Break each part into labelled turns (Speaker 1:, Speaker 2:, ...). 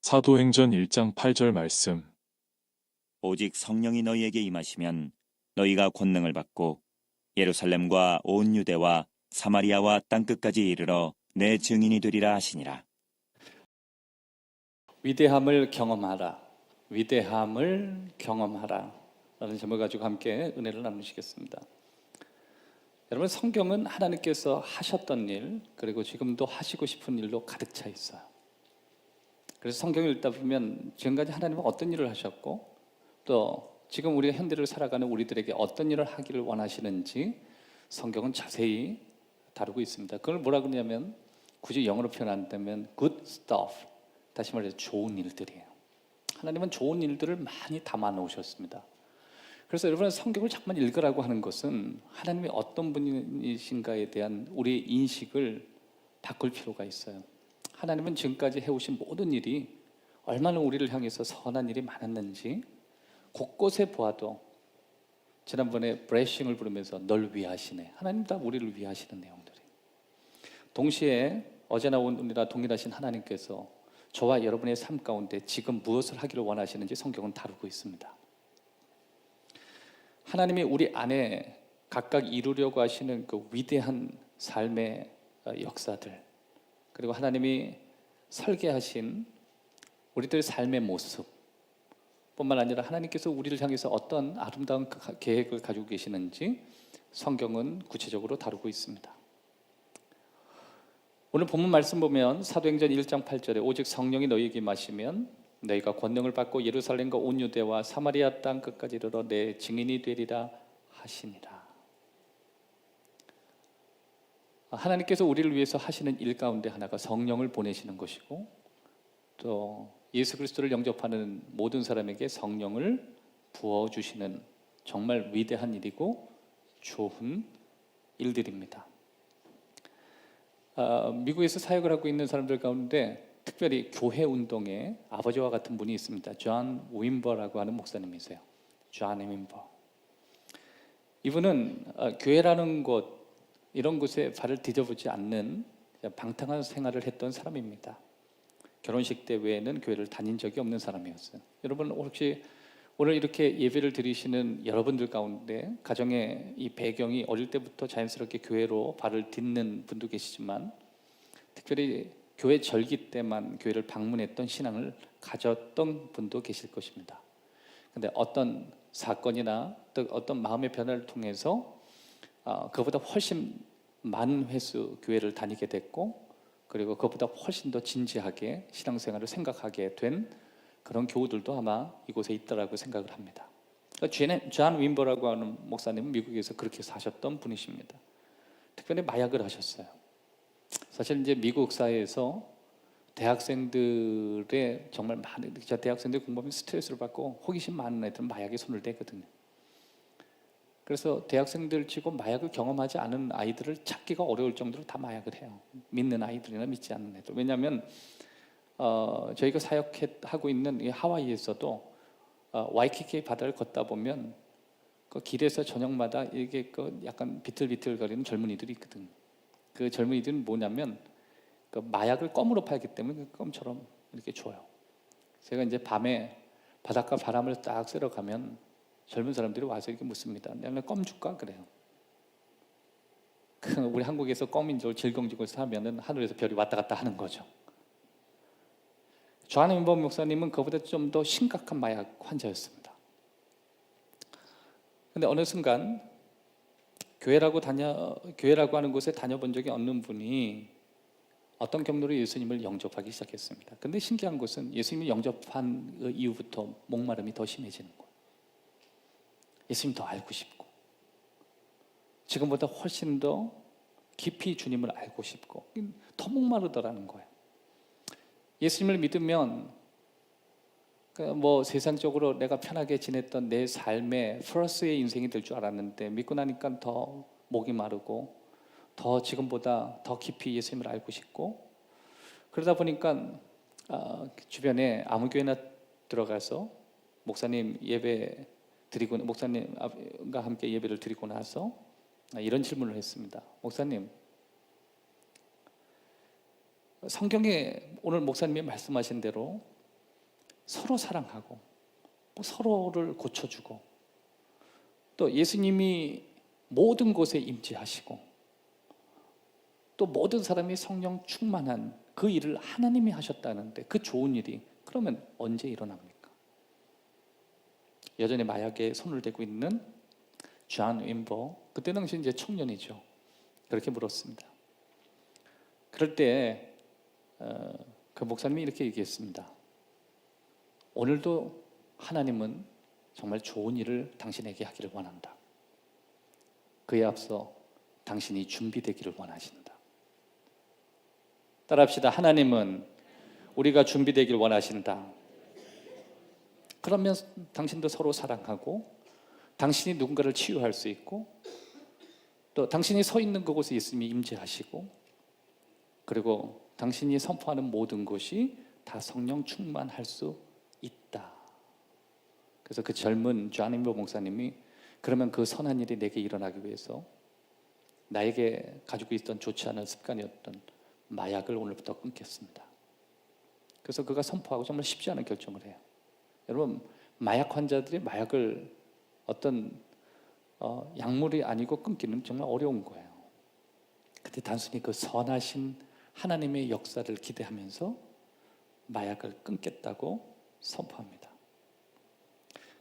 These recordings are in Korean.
Speaker 1: 사도행전 1장 8절 말씀.
Speaker 2: 오직 성령이 너희에게 임하시면 너희가 권능을 받고 예루살렘과 온 유대와 사마리아와 땅끝까지 이르러 내 증인이 되리라 하시니라.
Speaker 3: 위대함을 경험하라. 위대함을 경험하라. 라는 제목을 가지고 함께 은혜를 나누시겠습니다. 여러분, 성경은 하나님께서 하셨던 일, 그리고 지금도 하시고 싶은 일로 가득 차 있어요. 그래서 성경을 읽다 보면 지금까지 하나님은 어떤 일을 하셨고, 또 지금 우리가 현대를 살아가는 우리들에게 어떤 일을 하기를 원하시는지 성경은 자세히 다루고 있습니다. 그걸 뭐라 그러냐면, 굳이 영어로 표현한다면 good stuff, 다시 말해서 좋은 일들이에요. 하나님은 좋은 일들을 많이 담아 놓으셨습니다. 그래서 여러분, 성경을 자꾸만 읽으라고 하는 것은 하나님이 어떤 분이신가에 대한 우리의 인식을 바꿀 필요가 있어요. 하나님은 지금까지 해오신 모든 일이 얼마나 우리를 향해서 선한 일이 많았는지 곳곳에 보아도, 지난번에 브레싱을 부르면서 널 위하시네, 하나님 다 우리를 위하시는 내용들이. 동시에 어제나 오늘이나 동일하신 하나님께서 저와 여러분의 삶 가운데 지금 무엇을 하기를 원하시는지 성경은 다루고 있습니다. 하나님이 우리 안에 각각 이루려고 하시는 그 위대한 삶의 역사들, 그리고 하나님이 설계하신 우리들의 삶의 모습 뿐만 아니라 하나님께서 우리를 향해서 어떤 아름다운 계획을 가지고 계시는지 성경은 구체적으로 다루고 있습니다. 오늘 본문 말씀 보면 사도행전 1장 8절에 오직 성령이 너희에게 임하시면 너희가 권능을 받고 예루살렘과 온 유대와 사마리아 땅 끝까지 이르러 내 증인이 되리라 하시니라. 하나님께서 우리를 위해서 하시는 일 가운데 하나가 성령을 보내시는 것이고, 또 예수 그리스도를 영접하는 모든 사람에게 성령을 부어주시는 정말 위대한 일이고 좋은 일들입니다. 미국에서 사역을 하고 있는 사람들 가운데 특별히 교회 운동에 아버지와 같은 분이 있습니다. 존 윈버라고 하는 목사님이세요. 존 윈버. 이분은 교회라는 곳, 이런 곳에 발을 디뎌보지 않는 방탕한 생활을 했던 사람입니다. 결혼식 때 외에는 교회를 다닌 적이 없는 사람이었어요. 여러분, 혹시 오늘 이렇게 예배를 드리시는 여러분들 가운데 가정의 이 배경이 어릴 때부터 자연스럽게 교회로 발을 딛는 분도 계시지만, 특별히 교회 절기 때만 교회를 방문했던 신앙을 가졌던 분도 계실 것입니다. 그런데 어떤 사건이나 또 어떤 마음의 변화를 통해서 그보다 훨씬 많은 횟수 교회를 다니게 됐고, 그리고 그보다 훨씬 더 진지하게 신앙생활을 생각하게 된 그런 교우들도 아마 이곳에 있다라고 생각을 합니다. 존 윈버라고 하는 목사님은 미국에서 그렇게 사셨던 분이십니다. 특별히 마약을 하셨어요. 사실 이제 미국 사회에서 대학생들의 정말 많은, 대학생들 공부하면 스트레스를 받고 호기심 많은 애들은 마약에 손을 대거든요. 그래서 대학생들 치고 마약을 경험하지 않은 아이들을 찾기가 어려울 정도로 다 마약을 해요. 믿는 아이들이나 믿지 않는 애들. 왜냐하면 저희가 사역하고 있는 이 하와이에서도 와이키키 바다를 걷다 보면 그 길에서 저녁마다 이게 그 약간 비틀비틀거리는 젊은이들이 있거든. 그 젊은이들은 뭐냐면 그 마약을 껌으로 팔기 때문에 그 껌처럼 이렇게 줘요. 제가 이제 밤에 바닷가 바람을 딱 쐬러 가면 젊은 사람들이 와서 이렇게 묻습니다. 내가 껌 줄까? 그래요. 우리 한국에서 껌인 줄 질겅질겅 사면은 하늘에서 별이 왔다 갔다 하는 거죠. 존 윈버 목사님은 그보다 좀 더 심각한 마약 환자였습니다. 그런데 어느 순간 교회라고 하는 곳에 다녀본 적이 없는 분이 어떤 경로로 예수님을 영접하기 시작했습니다. 그런데 신기한 것은 예수님을 영접한 그 이후부터 목마름이 더 심해지는 거예요. 예수님 더 알고 싶고, 지금보다 훨씬 더 깊이 주님을 알고 싶고, 더 목마르더라는 거예요. 예수님을 믿으면 뭐 세상적으로 내가 편하게 지냈던 내 삶의 플러스의 인생이 될 줄 알았는데, 믿고 나니까 더 목이 마르고 더 지금보다 더 깊이 예수님을 알고 싶고, 그러다 보니까 주변에 아무 교회나 들어가서 목사님과 함께 예배를 드리고 나서 이런 질문을 했습니다. 목사님, 성경에 오늘 목사님이 말씀하신 대로 서로 사랑하고 서로를 고쳐주고 또 예수님이 모든 곳에 임재하시고 또 모든 사람이 성령 충만한 그 일을 하나님이 하셨다는데 그 좋은 일이 그러면 언제 일어납니까? 여전히 마약에 손을 대고 있는 존 윈버, 그때 당시 이제 청년이죠. 그렇게 물었습니다. 그럴 때 그 목사님이 이렇게 얘기했습니다. 오늘도 하나님은 정말 좋은 일을 당신에게 하기를 원한다. 그에 앞서 당신이 준비되기를 원하신다. 따라합시다. 하나님은 우리가 준비되기를 원하신다. 그러면 당신도 서로 사랑하고 당신이 누군가를 치유할 수 있고 또 당신이 서 있는 그곳에 예수님이 임재하시고 그리고 당신이 선포하는 모든 것이 다 성령 충만할 수 있다. 그래서 그 젊은 존 윈버 목사님이 그러면 그 선한 일이 내게 일어나기 위해서 나에게 가지고 있던 좋지 않은 습관이었던 마약을 오늘부터 끊겠습니다. 그래서 그가 선포하고 정말 쉽지 않은 결정을 해요. 여러분, 마약 환자들이 마약을 어떤 약물이 아니고 끊기는 정말 어려운 거예요. 근데 단순히 그 선하신 하나님의 역사를 기대하면서 마약을 끊겠다고 선포합니다.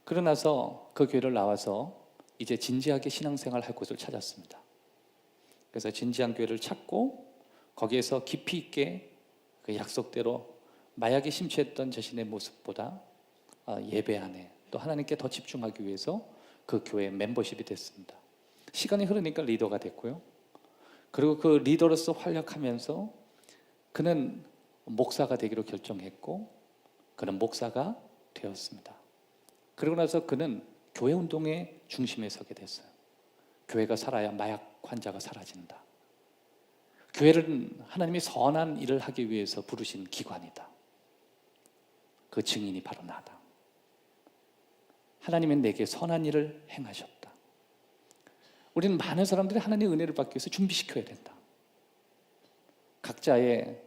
Speaker 3: 그러고 나서 그 교회를 나와서 이제 진지하게 신앙생활 할 곳을 찾았습니다. 그래서 진지한 교회를 찾고 거기에서 깊이 있게 그 약속대로 마약에 심취했던 자신의 모습보다 예배 안에 또 하나님께 더 집중하기 위해서 그 교회의 멤버십이 됐습니다. 시간이 흐르니까 리더가 됐고요. 그리고 그 리더로서 활약하면서 그는 목사가 되기로 결정했고 그는 목사가 되었습니다. 그러고 나서 그는 교회 운동의 중심에 서게 됐어요. 교회가 살아야 마약 환자가 사라진다. 교회는 하나님이 선한 일을 하기 위해서 부르신 기관이다. 그 증인이 바로 나다. 하나님은 내게 선한 일을 행하셨다. 우리는 많은 사람들이 하나님의 은혜를 받기 위해서 준비시켜야 된다. 각자의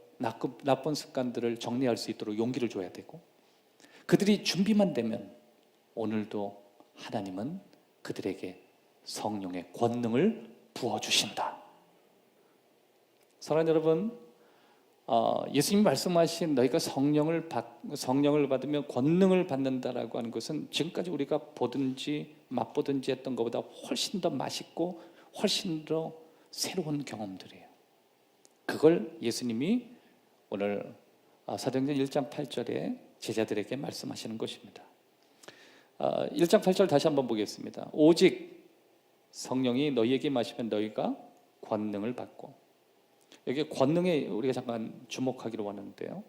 Speaker 3: 나쁜 습관들을 정리할 수 있도록 용기를 줘야 되고 그들이 준비만 되면 오늘도 하나님은 그들에게 성령의 권능을 부어주신다. 사랑하는 여러분, 예수님이 말씀하신 너희가 성령을 받으면 권능을 받는다라고 하는 것은 지금까지 우리가 보든지 맛보든지 했던 것보다 훨씬 더 맛있고 훨씬 더 새로운 경험들이에요. 그걸 예수님이 오늘 사도행전 1장 8절에 제자들에게 말씀하시는 것입니다. 1장 8절 다시 한번 보겠습니다. 오직 성령이 너희에게 임하시면 너희가 권능을 받고, 여기 권능에 우리가 잠깐 주목하기로 하는데요,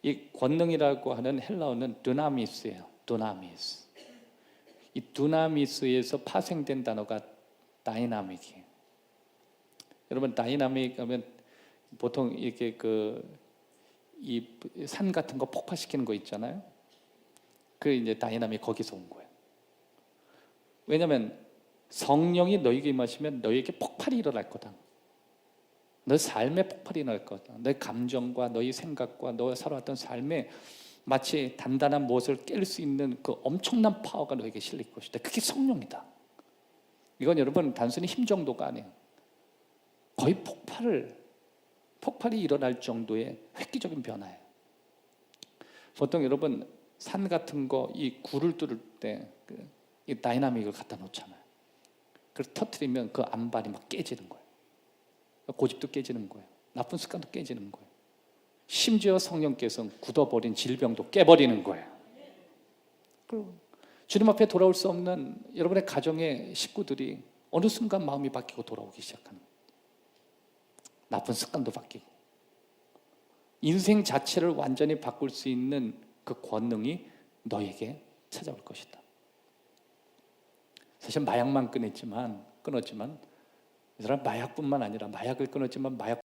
Speaker 3: 이 권능이라고 하는 헬라어는 두나미스예요. 두나미스. 이 두나미스에서 파생된 단어가 다이나믹이에요. 여러분, 다이나믹 하면 보통 이렇게 이 산 같은 거 폭파시키는 거 있잖아요. 그 이제 다이나믹 거기서 온 거예요. 왜냐하면 성령이 너희에게 임하시면 너희에게 폭발이 일어날 거다. 너 삶에 폭발이 일어날 거다. 너의 감정과 너의 생각과 너가 살아왔던 삶에 마치 단단한 무엇을 깰 수 있는 그 엄청난 파워가 너에게 실릴 것이다. 그게 성령이다. 이건 여러분 단순히 힘 정도가 아니에요. 거의 폭발이 일어날 정도의 획기적인 변화예요. 보통 여러분 산 같은 거 이 굴을 뚫을 때 이 다이나믹을 갖다 놓잖아요. 그래서 터뜨리면 그 안발이 막 깨지는 거예요. 고집도 깨지는 거예요. 나쁜 습관도 깨지는 거예요. 심지어 성령께서는 굳어버린 질병도 깨버리는 거예요. 주님 앞에 돌아올 수 없는 여러분의 가정의 식구들이 어느 순간 마음이 바뀌고 돌아오기 시작하는 거예요. 나쁜 습관도 바뀌고 인생 자체를 완전히 바꿀 수 있는 그 권능이 너에게 찾아올 것이다. 사실 마약만 끊었지만 이 사람 마약뿐만 아니라 마약을 끊었지만 마약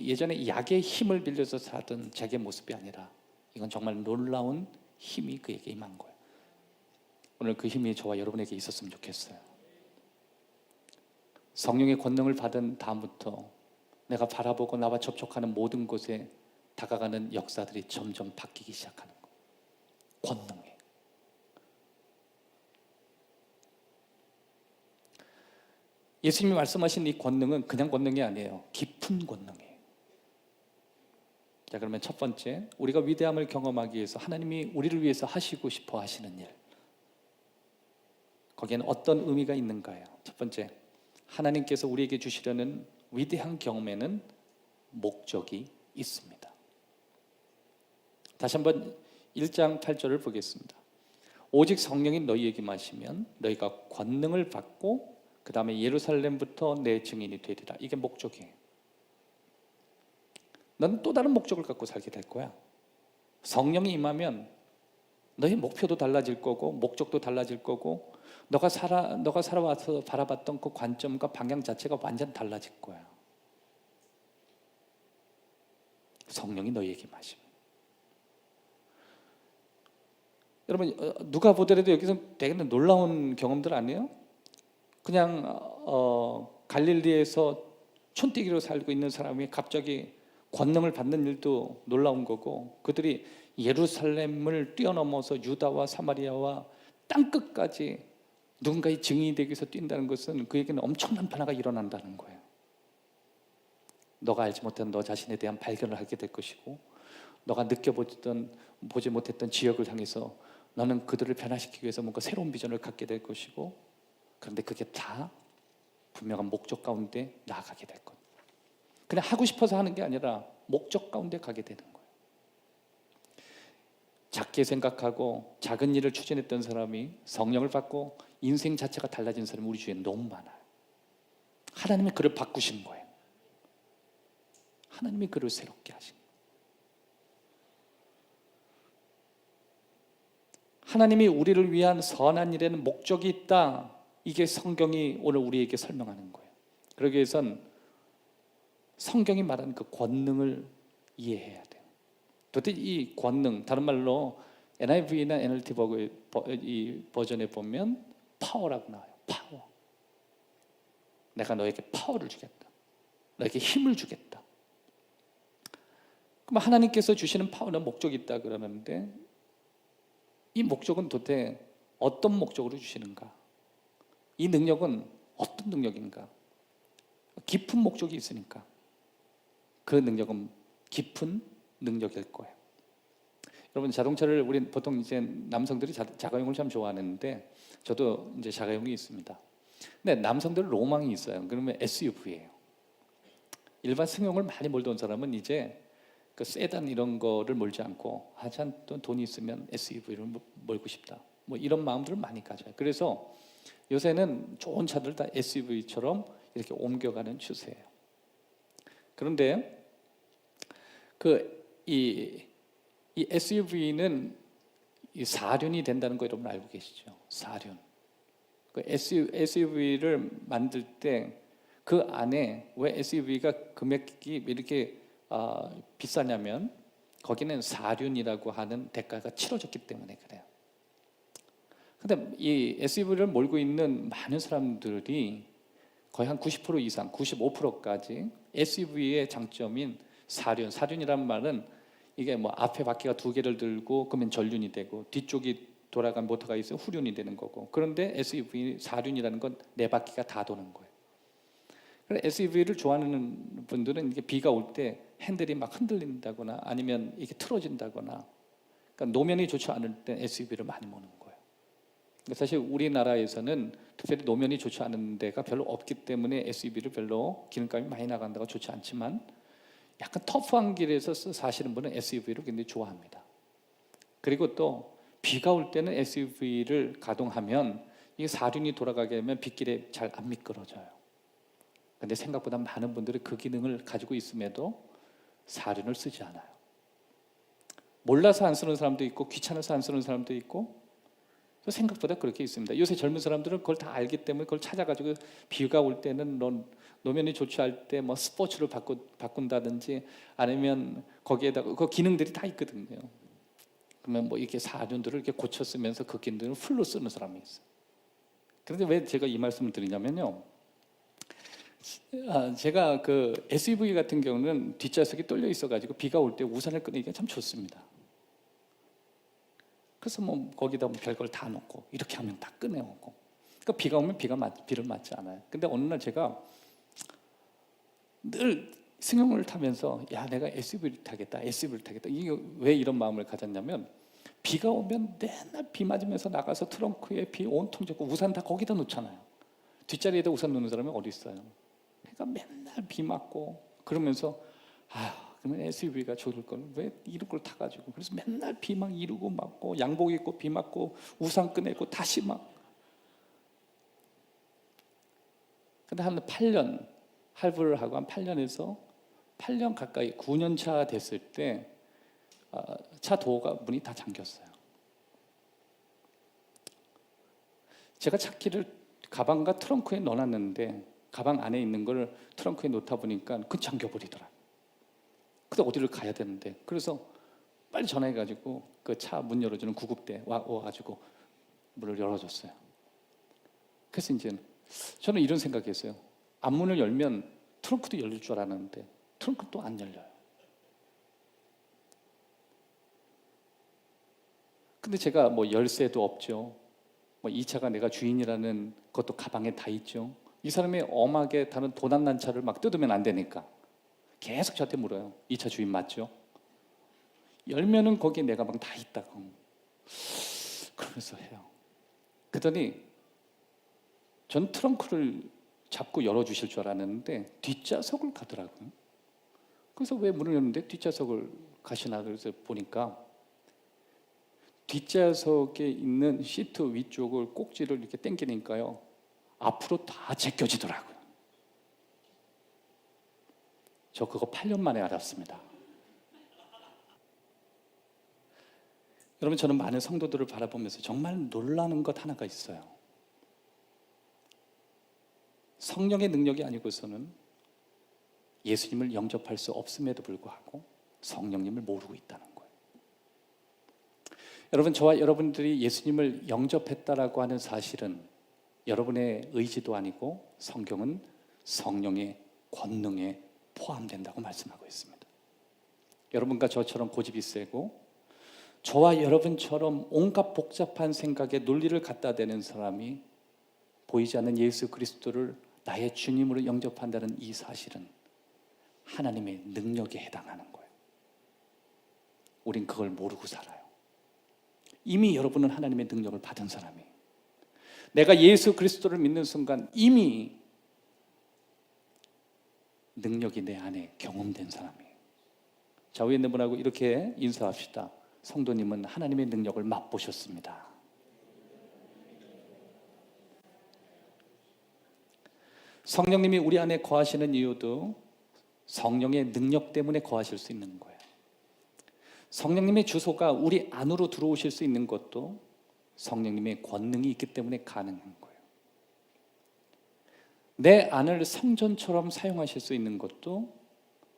Speaker 3: 예전에 약의 힘을 빌려서 살던 자기의 모습이 아니라 이건 정말 놀라운 힘이 그에게 임한 거예요. 오늘 그 힘이 저와 여러분에게 있었으면 좋겠어요. 성령의 권능을 받은 다음부터 내가 바라보고 나와 접촉하는 모든 곳에 다가가는 역사들이 점점 바뀌기 시작하는 거예요. 권능에. 예수님이 말씀하신 이 권능은 그냥 권능이 아니에요. 깊은 권능이에요. 자, 그러면 첫 번째, 우리가 위대함을 경험하기 위해서 하나님이 우리를 위해서 하시고 싶어 하시는 일, 거기에는 어떤 의미가 있는가요? 첫 번째, 하나님께서 우리에게 주시려는 위대한 경험에는 목적이 있습니다. 다시 한번 1장 8절을 보겠습니다. 오직 성령이 너희에게 임하시면 너희가 권능을 받고 그 다음에 예루살렘부터 내 증인이 되리라. 이게 목적이에요. 너는 또 다른 목적을 갖고 살게 될 거야. 성령이 임하면 너의 목표도 달라질 거고 목적도 달라질 거고 너가 살아와서 바라봤던 그 관점과 방향 자체가 완전 달라질 거야. 성령이 너희에게 임하시면. 여러분, 누가 보더라도 여기서 되게 놀라운 경험들 아니에요? 그냥 갈릴리에서 촌뜨기로 살고 있는 사람이 갑자기 권능을 받는 일도 놀라운 거고, 그들이 예루살렘을 뛰어넘어서 유다와 사마리아와 땅끝까지 누군가의 증인이 되기 위해서 뛴다는 것은 그에게는 엄청난 변화가 일어난다는 거예요. 너가 알지 못한 너 자신에 대한 발견을 하게 될 것이고, 너가 보지 못했던 지역을 향해서 너는 그들을 변화시키기 위해서 뭔가 새로운 비전을 갖게 될 것이고, 그런데 그게 다 분명한 목적 가운데 나아가게 될 것. 그냥 하고 싶어서 하는 게 아니라 목적 가운데 가게 되는 거예요. 작게 생각하고 작은 일을 추진했던 사람이 성령을 받고 인생 자체가 달라진 사람이 우리 주위에 너무 많아요. 하나님이 그를 바꾸신 거예요. 하나님이 그를 새롭게 하신 거예요. 하나님이 우리를 위한 선한 일에는 목적이 있다. 이게 성경이 오늘 우리에게 설명하는 거예요. 그러기 위해선 성경이 말하는 그 권능을 이해해야 돼요. 도대체 이 권능, 다른 말로 NIV나 NLT 이 버전에 보면 파워라고 나와요. 파워. 내가 너에게 파워를 주겠다. 너에게 힘을 주겠다. 그럼 하나님께서 주시는 파워는 목적이 있다 그러는데, 이 목적은 도대체 어떤 목적으로 주시는가? 이 능력은 어떤 능력인가? 깊은 목적이 있으니까 그 능력은 깊은 능력일 거예요. 여러분, 자동차를 우리 보통 이제 남성들이 자가용을 참 좋아하는데, 저도 이제 자가용이 있습니다. 근데 남성들 로망이 있어요. 그러면 SUV예요. 일반 승용을 많이 몰던 온 사람은 이제 그 세단 이런 거를 몰지 않고 또 돈이 있으면 SUV를 몰고 싶다. 뭐 이런 마음들을 많이 가져요. 그래서 요새는 좋은 차들 다 SUV처럼 이렇게 옮겨가는 추세예요. 그런데 이 SUV는 이 사륜이 된다는 거 여러분 알고 계시죠? 사륜. 그 SUV를 만들 때 그 안에 왜 SUV가 금액이 이렇게 비싸냐면 거기는 사륜이라고 하는 대가가 치러졌기 때문에 그래요. 근데 이 SUV를 몰고 있는 많은 사람들이 거의 한 90% 이상, 95%까지 SUV의 장점인 사륜이란 말은 이게 뭐 앞에 바퀴가 2개를 들고 그러면 전륜이 되고 뒤쪽이 돌아간 모터가 있으면 후륜이 되는 거고, 그런데 SUV 사륜이라는 건 4바퀴가 다 도는 거예요. 그래서 SUV를 좋아하는 분들은 이게 비가 올 때 핸들이 막 흔들린다거나 아니면 이게 틀어진다거나, 그러니까 노면이 좋지 않을 때 SUV를 많이 모는 거예요. 사실 우리나라에서는 특별히 노면이 좋지 않은 데가 별로 없기 때문에 SUV를 별로 기름값이 많이 나간다고 좋지 않지만, 약간 터프한 길에서 사시는 분은 SUV를 굉장히 좋아합니다. 그리고 또 비가 올 때는 SUV를 가동하면 이 사륜이 돌아가게 되면 빗길에 잘 안 미끄러져요. 근데 생각보다 많은 분들이 그 기능을 가지고 있음에도 사륜을 쓰지 않아요. 몰라서 안 쓰는 사람도 있고 귀찮아서 안 쓰는 사람도 있고, 생각보다 그렇게 있습니다. 요새 젊은 사람들은 그걸 다 알기 때문에 그걸 찾아가지고 비가 올 때는 넌 노면이 좋지할 때 뭐 스포츠를 바꾼다든지 아니면 거기에다가 그 기능들이 다 있거든요. 그러면 뭐 이렇게 사륜들을 이렇게 고쳐 쓰면서 그 기능들을 풀로 쓰는 사람이 있어요. 그런데 왜 제가 이 말씀을 드리냐면요. 제가 그 SUV 같은 경우는 뒷좌석이 뚫려 있어가지고 비가 올 때 우산을 끄니까 참 좋습니다. 그래서 뭐 거기다 뭐 별걸 다 놓고 이렇게 하면 다 꺼내오고. 그러니까 비가 오면 비를 맞지 않아요. 근데 어느 날 제가 늘 승용을 타면서 야 내가 SUV를 타겠다. 이게 왜 이런 마음을 가졌냐면 비가 오면 맨날 비 맞으면서 나가서 트렁크에 비 온통 젖고 우산 다 거기다 놓잖아요. 뒷자리에다 우산 놓는 사람이 어디 있어요? 그러니까 맨날 비 맞고 그러면서 그러면 SUV가 좋을 걸 왜 이런 걸 타가지고 그래서 맨날 비 막 이루고 맞고 양복 입고 비 맞고 우산 꺼내고 다시 막. 근데 한 8년 할부를 하고 한 8년에서 8년 가까이 9년 차 됐을 때 차 도어가 문이 다 잠겼어요. 제가 차키를 가방과 트렁크에 넣어놨는데 가방 안에 있는 걸 트렁크에 놓다 보니까 그 잠겨버리더라. 근데 어디를 가야 되는데 그래서 빨리 전화해가지고 그 차 문 열어주는 구급대 와가지고 문을 열어줬어요. 그래서 이제 저는 이런 생각했어요. 앞문을 열면 트렁크도 열릴 줄 알았는데 트렁크는 또 안 열려요. 근데 제가 뭐 열쇠도 없죠. 뭐 이 차가 내가 주인이라는 것도 가방에 다 있죠. 이 사람이 엄하게 다른 도난난 차를 막 뜯으면 안 되니까 계속 저한테 물어요. 이 차 주인 맞죠? 열면은 거기에 내 가방 다 있다고. 그러면서 해요. 그러더니 전 트렁크를 잡고 열어주실 줄 알았는데 뒷좌석을 가더라고요. 그래서 왜 문을 열는데 뒷좌석을 가시나 그래서 보니까 뒷좌석에 있는 시트 위쪽을 꼭지를 이렇게 당기니까요 앞으로 다 제껴지더라고요. 저 그거 8년 만에 알았습니다. 여러분 저는 많은 성도들을 바라보면서 정말 놀라는 것 하나가 있어요. 성령의 능력이 아니고서는 예수님을 영접할 수 없음에도 불구하고 성령님을 모르고 있다는 거예요. 여러분 저와 여러분들이 예수님을 영접했다라고 하는 사실은 여러분의 의지도 아니고 성경은 성령의 권능에 포함된다고 말씀하고 있습니다. 여러분과 저처럼 고집이 세고 저와 여러분처럼 온갖 복잡한 생각에 논리를 갖다 대는 사람이 보이지 않는 예수 그리스도를 나의 주님으로 영접한다는 이 사실은 하나님의 능력에 해당하는 거예요. 우린 그걸 모르고 살아요. 이미 여러분은 하나님의 능력을 받은 사람이에요. 내가 예수 그리스도를 믿는 순간 이미 능력이 내 안에 경험된 사람이에요. 자, 위에 있는 분하고 이렇게 인사합시다. 성도님은 하나님의 능력을 맛보셨습니다. 성령님이 우리 안에 거하시는 이유도 성령의 능력 때문에 거하실 수 있는 거예요. 성령님의 주소가 우리 안으로 들어오실 수 있는 것도 성령님의 권능이 있기 때문에 가능한 거예요. 내 안을 성전처럼 사용하실 수 있는 것도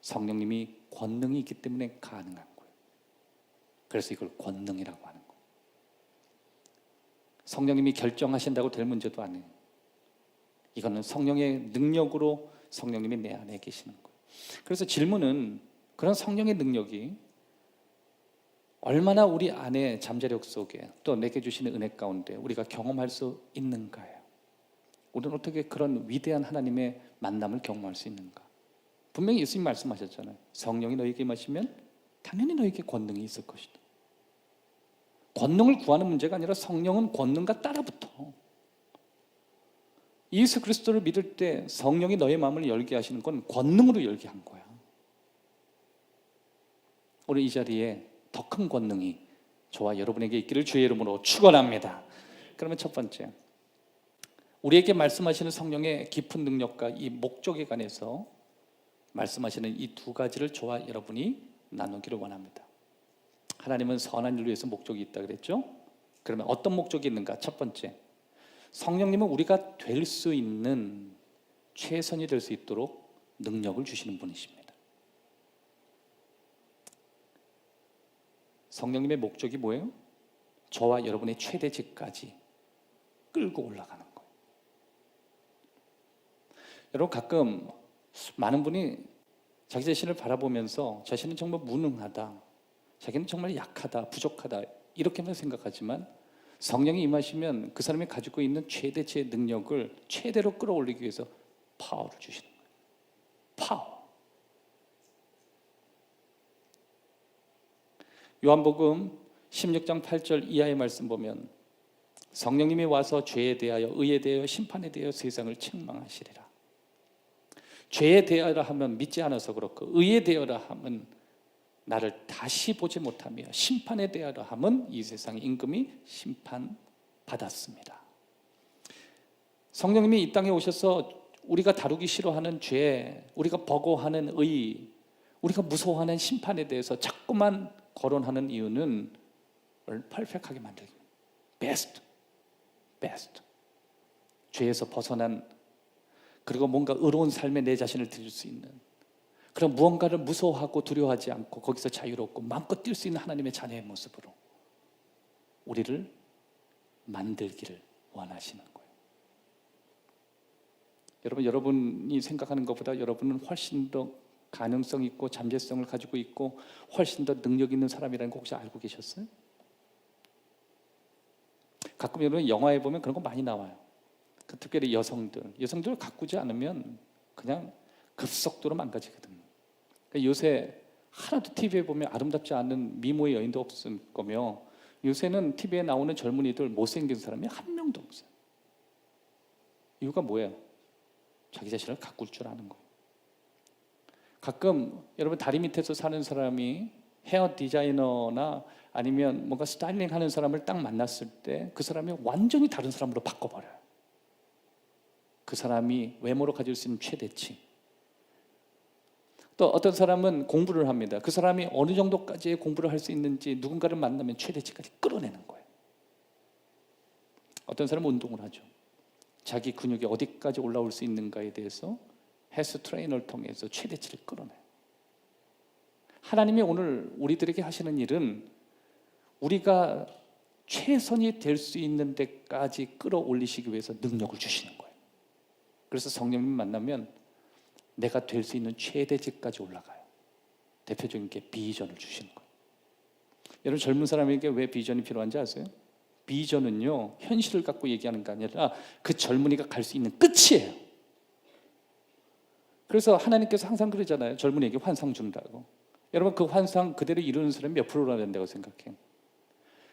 Speaker 3: 성령님이 권능이 있기 때문에 가능한 거예요. 그래서 이걸 권능이라고 하는 거예요. 성령님이 결정하신다고 될 문제도 아니에요. 이거는 성령의 능력으로 성령님이 내 안에 계시는 거예요. 그래서 질문은 그런 성령의 능력이 얼마나 우리 안에 잠재력 속에 또 내게 주시는 은혜 가운데 우리가 경험할 수 있는가요? 우리는 어떻게 그런 위대한 하나님의 만남을 경험할 수 있는가? 분명히 예수님 말씀하셨잖아요. 성령이 너에게 임하시면 당연히 너에게 권능이 있을 것이다. 권능을 구하는 문제가 아니라 성령은 권능과 따라붙어. 예수 그리스도를 믿을 때 성령이 너의 마음을 열게 하시는 건 권능으로 열게 한 거야. 오늘 이 자리에 더 큰 권능이 저와 여러분에게 있기를 주의 이름으로 축원합니다. 그러면 첫 번째, 우리에게 말씀하시는 성령의 깊은 능력과 이 목적에 관해서 말씀하시는 이 두 가지를 저와 여러분이 나누기를 원합니다. 하나님은 선한 일을 위해서 목적이 있다 그랬죠? 그러면 어떤 목적이 있는가? 첫 번째, 성령님은 우리가 될 수 있는 최선이 될 수 있도록 능력을 주시는 분이십니다. 성령님의 목적이 뭐예요? 저와 여러분의 최대치까지 끌고 올라가는 거예요. 여러분, 가끔 많은 분이 자기 자신을 바라보면서 자신은 정말 무능하다, 자기는 정말 약하다, 부족하다 이렇게만 생각하지만 성령이 임하시면 그 사람이 가지고 있는 최대치의 능력을 최대로 끌어올리기 위해서 파워를 주시는 거예요. 파워. 요한복음 16장 8절 이하의 말씀 보면 성령님이 와서 죄에 대하여, 의에 대하여, 심판에 대하여 세상을 책망하시리라. 죄에 대하여 하면 믿지 않아서 그렇고, 의에 대하여 하면 나를 다시 보지 못하며, 심판에 대하여 하면 이 세상의 임금이 심판받았습니다. 성령님이 이 땅에 오셔서 우리가 다루기 싫어하는 죄, 우리가 버거워하는 의, 우리가 무서워하는 심판에 대해서 자꾸만 거론하는 이유는 퍼펙트하게 만들기, 베스트. 죄에서 벗어난, 그리고 뭔가 의로운 삶에 내 자신을 드릴 수 있는, 그런 무언가를 무서워하고 두려워하지 않고 거기서 자유롭고 마음껏 뛸 수 있는 하나님의 자녀의 모습으로 우리를 만들기를 원하시는 거예요. 여러분이 생각하는 것보다 여러분은 훨씬 더 가능성 있고 잠재성을 가지고 있고 훨씬 더 능력 있는 사람이라는 거 혹시 알고 계셨어요? 가끔 여러분 영화에 보면 그런 거 많이 나와요. 특별히 여성들 가꾸지 않으면 그냥 급속도로 망가지거든요. 그러니까 요새 하나도 TV에 보면 아름답지 않은 미모의 여인도 없을 거며, 요새는 TV에 나오는 젊은이들 못생긴 사람이 한 명도 없어요. 이유가 뭐예요? 자기 자신을 가꿀 줄 아는 거예요. 가끔 여러분 다리 밑에서 사는 사람이 헤어 디자이너나 아니면 뭔가 스타일링 하는 사람을 딱 만났을 때 그 사람이 완전히 다른 사람으로 바꿔버려요. 그 사람이 외모로 가질 수 있는 최대치. 또 어떤 사람은 공부를 합니다. 그 사람이 어느 정도까지의 공부를 할 수 있는지 누군가를 만나면 최대치까지 끌어내는 거예요. 어떤 사람은 운동을 하죠. 자기 근육이 어디까지 올라올 수 있는가에 대해서 헬스 트레이너를 통해서 최대치를 끌어내요. 하나님이 오늘 우리들에게 하시는 일은 우리가 최선이 될 수 있는 데까지 끌어올리시기 위해서 능력을 주시는 거예요. 그래서 성령님 만나면 내가 될 수 있는 최대치까지 올라가요. 대표적인 게 비전을 주시는 거예요. 여러분, 젊은 사람에게 왜 비전이 필요한지 아세요? 비전은요, 현실을 갖고 얘기하는 게 아니라 그 젊은이가 갈 수 있는 끝이에요. 그래서 하나님께서 항상 그러잖아요. 젊은이에게 환상 준다고. 여러분, 그 환상 그대로 이루는 사람이 몇 프로나 된다고 생각해요?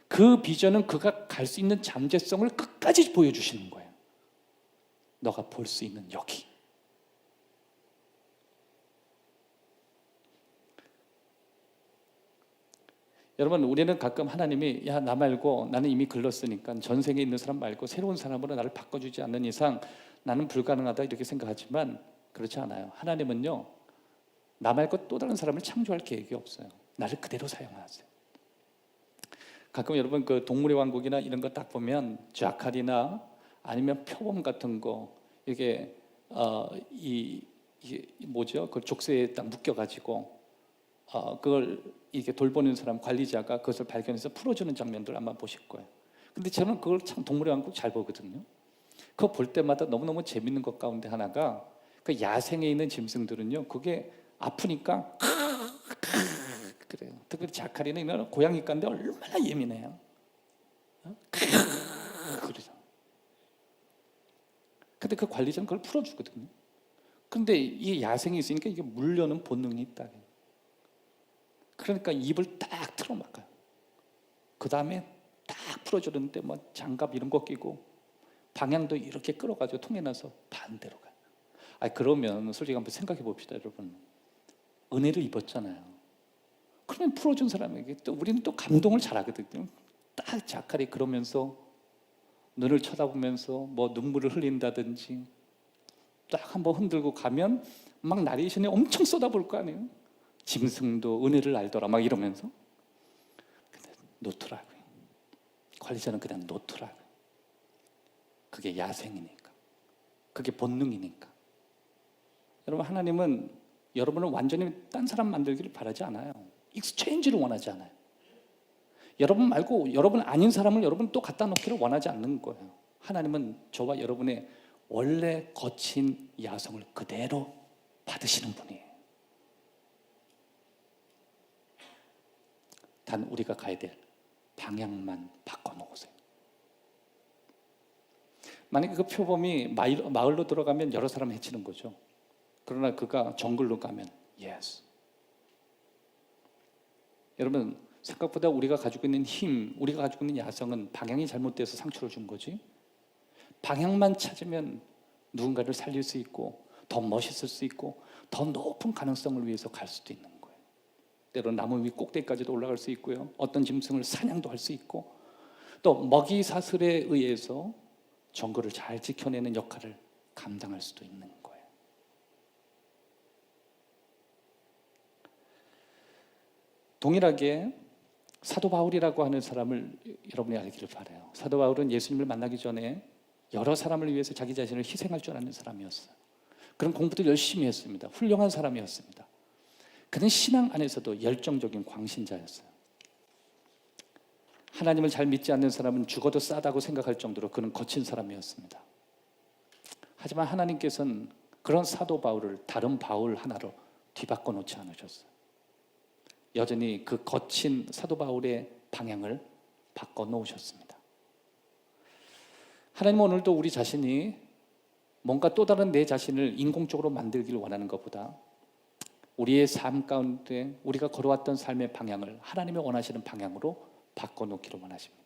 Speaker 3: 그 비전은 그가 갈 수 있는 잠재성을 끝까지 보여주시는 거예요. 너가 볼 수 있는 여기. 여러분, 우리는 가끔 하나님이 야, 나 말고 나는 이미 글렀으니까 전생에 있는 사람 말고 새로운 사람으로 나를 바꿔주지 않는 이상 나는 불가능하다 이렇게 생각하지만 그렇지 않아요. 하나님은요, 나 말고 또 다른 사람을 창조할 계획이 없어요. 나를 그대로 사용하세요. 가끔 여러분 그 동물의 왕국이나 이런 거 딱 보면 자칼이나 아니면 표범 같은 거 이게 이게 뭐죠? 그 족쇄에 딱 묶여가지고 그걸 이렇게 돌보는 사람 관리자가 그것을 발견해서 풀어주는 장면들 아마 보실 거예요. 근데 저는 그걸 참 동물의 왕국 잘 보거든요. 그거 볼 때마다 너무너무 재밌는 것 가운데 하나가 그 야생에 있는 짐승들은요, 그게 아프니까 그래요. 특별히 자칼이는 고양이과인데 얼마나 예민해요. 그러죠. 근데 그 관리자는 그걸 풀어주거든요. 근데 이 야생이 있으니까 이게 물려는 본능이 있다. 그러니까 입을 딱 틀어막아요. 그 다음에 딱 풀어주는데 뭐 장갑 이런 거 끼고 방향도 이렇게 끌어가지고 통해 놔서 반대로 가요. 그러면 솔직히 한번 생각해 봅시다, 여러분. 은혜를 입었잖아요. 그러면 풀어준 사람에게 또 우리는 또 감동을 잘하거든요. 딱 자칼이 그러면서 눈을 쳐다보면서 뭐 눈물을 흘린다든지 딱 한번 흔들고 가면 막 나레이션에 엄청 쏟아볼 거 아니에요. 짐승도 은혜를 알더라 막 이러면서. 근데 놓더라고요. 관리자는 그냥 놓더라고요. 그게 야생이니까, 그게 본능이니까. 여러분, 하나님은 여러분을 완전히 딴 사람 만들기를 바라지 않아요. 익스체인지를 원하지 않아요. 여러분 말고 여러분 아닌 사람을 여러분 또 갖다 놓기를 원하지 않는 거예요. 하나님은 저와 여러분의 원래 거친 야성을 그대로 받으시는 분이에요. 단 우리가 가야 될 방향만 바꿔놓으세요. 만약에 그 표범이 마을로 들어가면 여러 사람 해치는 거죠. 그러나 그가 정글로 가면 예스. 여러분, 생각보다 우리가 가지고 있는 힘, 우리가 가지고 있는 야성은 방향이 잘못돼서 상처를 준 거지. 방향만 찾으면 누군가를 살릴 수 있고 더 멋있을 수 있고 더 높은 가능성을 위해서 갈 수도 있는 거예요. 때로는 나무 위 꼭대기까지도 올라갈 수 있고요. 어떤 짐승을 사냥도 할 수 있고 또 먹이 사슬에 의해서 정글을 잘 지켜내는 역할을 감당할 수도 있는 거예요. 동일하게 사도 바울이라고 하는 사람을 여러분이 알기를 바라요. 사도 바울은 예수님을 만나기 전에 여러 사람을 위해서 자기 자신을 희생할 줄 아는 사람이었어요. 그런 공부도 열심히 했습니다. 훌륭한 사람이었습니다. 그는 신앙 안에서도 열정적인 광신자였어요. 하나님을 잘 믿지 않는 사람은 죽어도 싸다고 생각할 정도로 그는 거친 사람이었습니다. 하지만 하나님께서는 그런 사도 바울을 다른 바울 하나로 뒤바꿔 놓지 않으셨어요. 여전히 그 거친 사도 바울의 방향을 바꿔 놓으셨습니다. 하나님은 오늘도 우리 자신이 뭔가 또 다른 내 자신을 인공적으로 만들기를 원하는 것보다 우리의 삶 가운데 우리가 걸어왔던 삶의 방향을 하나님이 원하시는 방향으로 바꿔놓기를 원하십니다.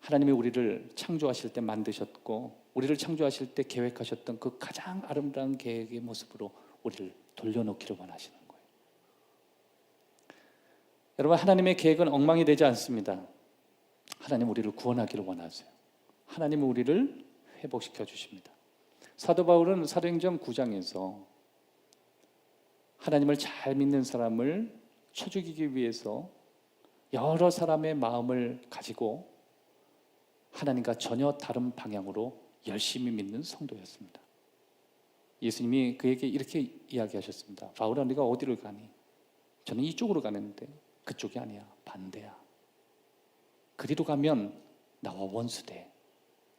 Speaker 3: 하나님이 우리를 창조하실 때 만드셨고 우리를 창조하실 때 계획하셨던 그 가장 아름다운 계획의 모습으로 우리를 돌려놓기를 원하시는 거예요. 여러분, 하나님의 계획은 엉망이 되지 않습니다. 하나님 우리를 구원하기를 원하세요. 하나님은 우리를 회복시켜 주십니다. 사도 바울은 사도행전 9장에서 하나님을 잘 믿는 사람을 쳐 죽이기 위해서 여러 사람의 마음을 가지고 하나님과 전혀 다른 방향으로 열심히 믿는 성도였습니다. 예수님이 그에게 이렇게 이야기하셨습니다. 바울아, 네가 어디를 가니? 저는 이쪽으로 가는데 그쪽이 아니야, 반대야. 그리로 가면 나와 원수돼.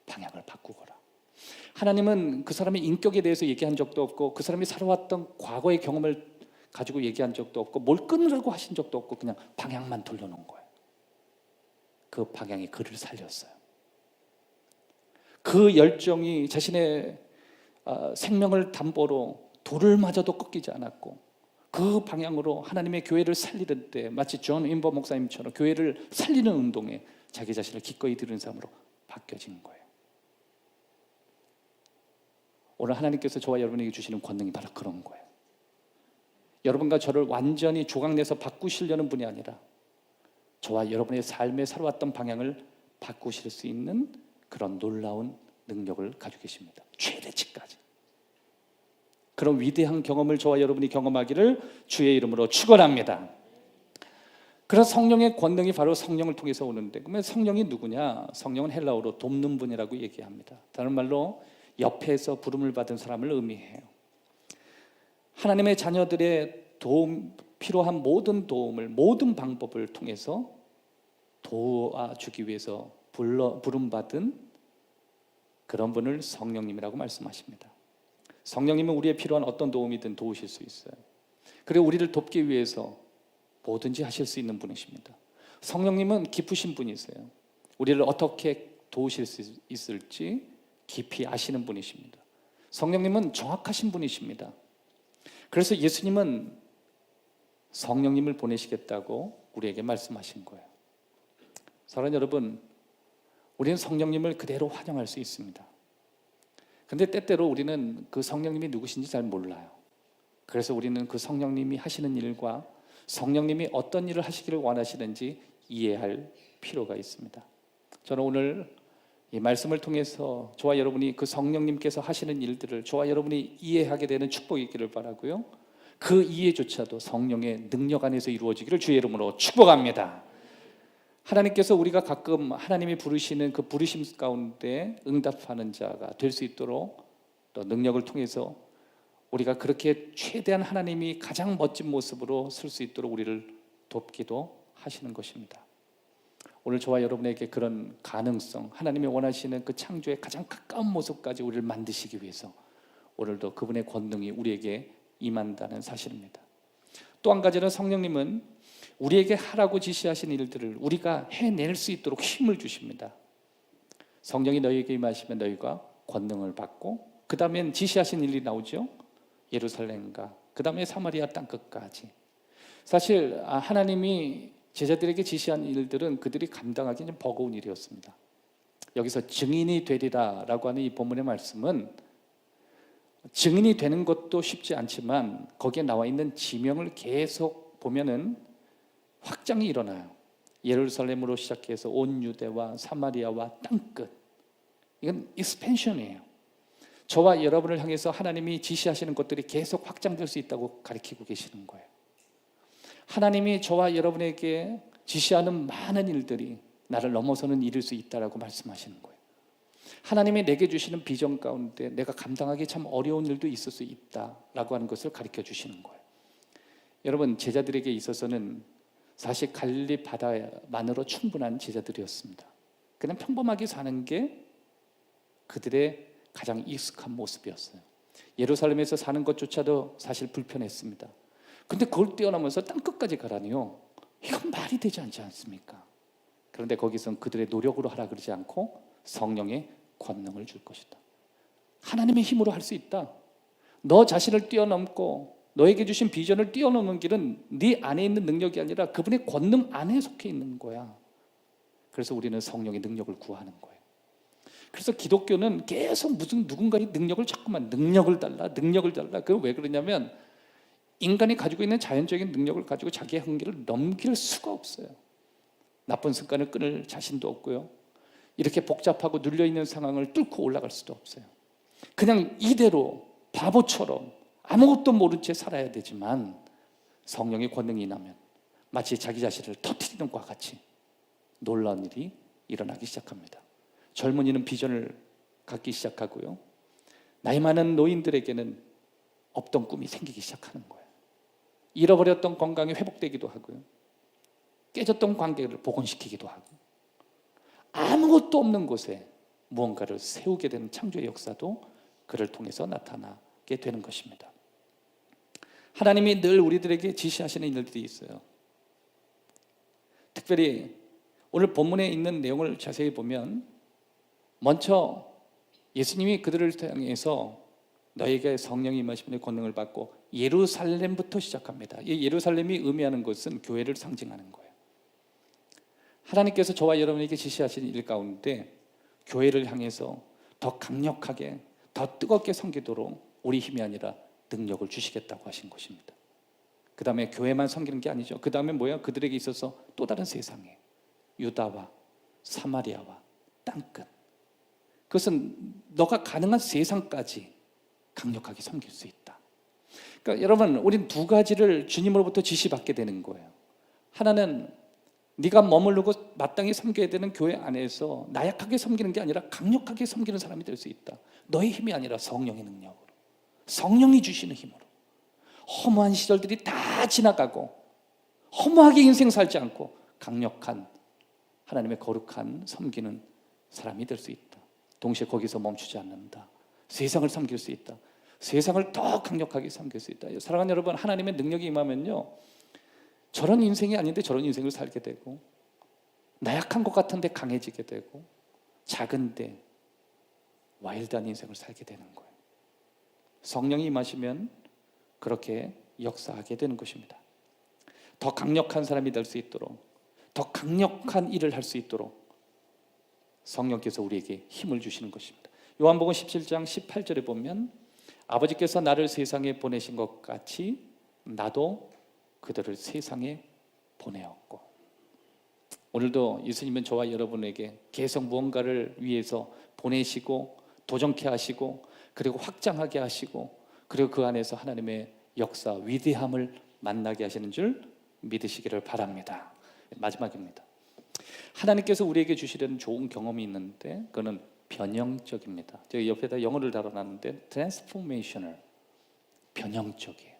Speaker 3: 방향을 바꾸거라. 하나님은 그 사람의 인격에 대해서 얘기한 적도 없고 그 사람이 살아왔던 과거의 경험을 가지고 얘기한 적도 없고 뭘 끊으라고 하신 적도 없고 그냥 방향만 돌려놓은 거예요. 그 방향이 그를 살렸어요. 그 열정이 자신의 생명을 담보로 돌을 마저도 꺾이지 않았고 그 방향으로 하나님의 교회를 살리던 때 마치 존 윈버 목사님처럼 교회를 살리는 운동에 자기 자신을 기꺼이 들은 사람으로 바뀌어진 거예요. 오늘 하나님께서 저와 여러분에게 주시는 권능이 바로 그런 거예요. 여러분과 저를 완전히 조각내서 바꾸시려는 분이 아니라 저와 여러분의 삶에 살아왔던 방향을 바꾸실 수 있는 그런 놀라운 능력을 가지고 계십니다. 최대치까지. 그런 위대한 경험을 저와 여러분이 경험하기를 주의 이름으로 축원합니다. 그런 성령의 권능이 바로 성령을 통해서 오는데 그러면 성령이 누구냐? 성령은 헬라어로 돕는 분이라고 얘기합니다. 다른 말로 옆에서 부름을 받은 사람을 의미해요. 하나님의 자녀들의 도움, 필요한 모든 도움을 모든 방법을 통해서 도와주기 위해서 부름받은 그런 분을 성령님이라고 말씀하십니다. 성령님은 우리의 필요한 어떤 도움이든 도우실 수 있어요. 그리고 우리를 돕기 위해서 뭐든지 하실 수 있는 분이십니다. 성령님은 깊으신 분이세요. 우리를 어떻게 도우실 수 있을지 깊이 아시는 분이십니다. 성령님은 정확하신 분이십니다. 그래서 예수님은 성령님을 보내시겠다고 우리에게 말씀하신 거예요. 사랑하는 여러분, 우리는 성령님을 그대로 환영할 수 있습니다. 근데 때때로 우리는 그 성령님이 누구신지 잘 몰라요. 그래서 우리는 그 성령님이 하시는 일과 성령님이 어떤 일을 하시기를 원하시는지 이해할 필요가 있습니다. 저는 오늘 이 말씀을 통해서 저와 여러분이 그 성령님께서 하시는 일들을 저와 여러분이 이해하게 되는 축복이 있기를 바라고요. 그 이해조차도 성령의 능력 안에서 이루어지기를 주의 이름으로 축복합니다. 하나님께서 우리가 가끔 하나님이 부르시는 그 부르심 가운데 응답하는 자가 될 수 있도록 또 능력을 통해서 우리가 그렇게 최대한 하나님이 가장 멋진 모습으로 쓸 수 있도록 우리를 돕기도 하시는 것입니다. 오늘 저와 여러분에게 그런 가능성, 하나님이 원하시는 그 창조의 가장 가까운 모습까지 우리를 만드시기 위해서 오늘도 그분의 권능이 우리에게 임한다는 사실입니다. 또 한 가지는 성령님은 우리에게 하라고 지시하신 일들을 우리가 해낼 수 있도록 힘을 주십니다. 성령이 너희에게 임하시면 너희가 권능을 받고, 그 다음엔 지시하신 일이 나오죠. 예루살렘과 그 다음에 사마리아 땅끝까지. 사실 하나님이 제자들에게 지시한 일들은 그들이 감당하기 좀 버거운 일이었습니다. 여기서 증인이 되리라 라고 하는 이 본문의 말씀은 증인이 되는 것도 쉽지 않지만 거기에 나와 있는 지명을 계속 보면은 확장이 일어나요. 예루살렘으로 시작해서 온 유대와 사마리아와 땅끝. 이건 익스펜션이에요. 저와 여러분을 향해서 하나님이 지시하시는 것들이 계속 확장될 수 있다고 가르치고 계시는 거예요. 하나님이 저와 여러분에게 지시하는 많은 일들이 나를 넘어서는 일일 수 있다라고 말씀하시는 거예요. 하나님이 내게 주시는 비전 가운데 내가 감당하기 참 어려운 일도 있을 수 있다라고 하는 것을 가르쳐 주시는 거예요. 여러분, 제자들에게 있어서는 사실 갈릴리 바다만으로 충분한 제자들이었습니다. 그냥 평범하게 사는 게 그들의 가장 익숙한 모습이었어요. 예루살렘에서 사는 것조차도 사실 불편했습니다. 근데 그걸 뛰어넘어서 땅끝까지 가라니요, 이건 말이 되지 않지 않습니까? 그런데 거기서는 그들의 노력으로 하라 그러지 않고 성령의 권능을 줄 것이다. 하나님의 힘으로 할 수 있다. 너 자신을 뛰어넘고 너에게 주신 비전을 뛰어넘는 길은 네 안에 있는 능력이 아니라 그분의 권능 안에 속해 있는 거야. 그래서 우리는 성령의 능력을 구하는 거예요. 그래서 기독교는 계속 무슨 누군가의 능력을 자꾸만 능력을 달라. 그건 왜 그러냐면 인간이 가지고 있는 자연적인 능력을 가지고 자기의 한계를 넘길 수가 없어요. 나쁜 습관을 끊을 자신도 없고요. 이렇게 복잡하고 눌려있는 상황을 뚫고 올라갈 수도 없어요. 그냥 이대로 바보처럼 아무것도 모른 채 살아야 되지만 성령의 권능이 나면 마치 자기 자신을 터뜨리는 것과 같이 놀라운 일이 일어나기 시작합니다. 젊은이는 비전을 갖기 시작하고요. 나이 많은 노인들에게는 없던 꿈이 생기기 시작하는 거예요. 잃어버렸던 건강이 회복되기도 하고요. 깨졌던 관계를 복원시키기도 하고, 아무것도 없는 곳에 무언가를 세우게 되는 창조의 역사도 그를 통해서 나타나게 되는 것입니다. 하나님이 늘 우리들에게 지시하시는 일들이 있어요. 특별히 오늘 본문에 있는 내용을 자세히 보면 먼저 예수님이 그들을 향해서 너에게 성령이 임하시면 권능을 받고 예루살렘부터 시작합니다. 이 예루살렘이 의미하는 것은 교회를 상징하는 거예요. 하나님께서 저와 여러분에게 지시하신 일 가운데 교회를 향해서 더 강력하게, 더 뜨겁게 섬기도록 우리 힘이 아니라 능력을 주시겠다고 하신 것입니다. 그 다음에 교회만 섬기는 게 아니죠. 그 다음에 뭐야? 그들에게 있어서 또 다른 세상에 유다와 사마리아와 땅끝, 그것은 너가 가능한 세상까지 강력하게 섬길 수 있다. 그러니까 여러분, 우린 두 가지를 주님으로부터 지시받게 되는 거예요. 하나는 네가 머무르고 마땅히 섬겨야 되는 교회 안에서 나약하게 섬기는 게 아니라 강력하게 섬기는 사람이 될 수 있다. 너의 힘이 아니라 성령의 능력으로, 성령이 주시는 힘으로. 허무한 시절들이 다 지나가고 허무하게 인생 살지 않고 강력한 하나님의 거룩한 섬기는 사람이 될 수 있다. 동시에 거기서 멈추지 않는다. 세상을 섬길 수 있다. 세상을 더 강력하게 섬길 수 있다. 사랑하는 여러분, 하나님의 능력이 임하면요, 저런 인생이 아닌데 저런 인생을 살게 되고, 나약한 것 같은데 강해지게 되고, 작은데 와일드한 인생을 살게 되는 거예요. 성령이 임하시면 그렇게 역사하게 되는 것입니다. 더 강력한 사람이 될 수 있도록, 더 강력한 일을 할 수 있도록 성령께서 우리에게 힘을 주시는 것입니다. 요한복음 17장 18절에 보면 아버지께서 나를 세상에 보내신 것 같이 나도 그들을 세상에 보내었고, 오늘도 예수님은 저와 여러분에게 계속 무언가를 위해서 보내시고 도전케 하시고 그리고 확장하게 하시고 그리고 그 안에서 하나님의 역사, 위대함을 만나게 하시는 줄 믿으시기를 바랍니다. 마지막입니다. 하나님께서 우리에게 주시려는 좋은 경험이 있는데 그거는 변형적입니다. 제가 옆에다 영어를 달아놨는데 transformational, 변형적이에요.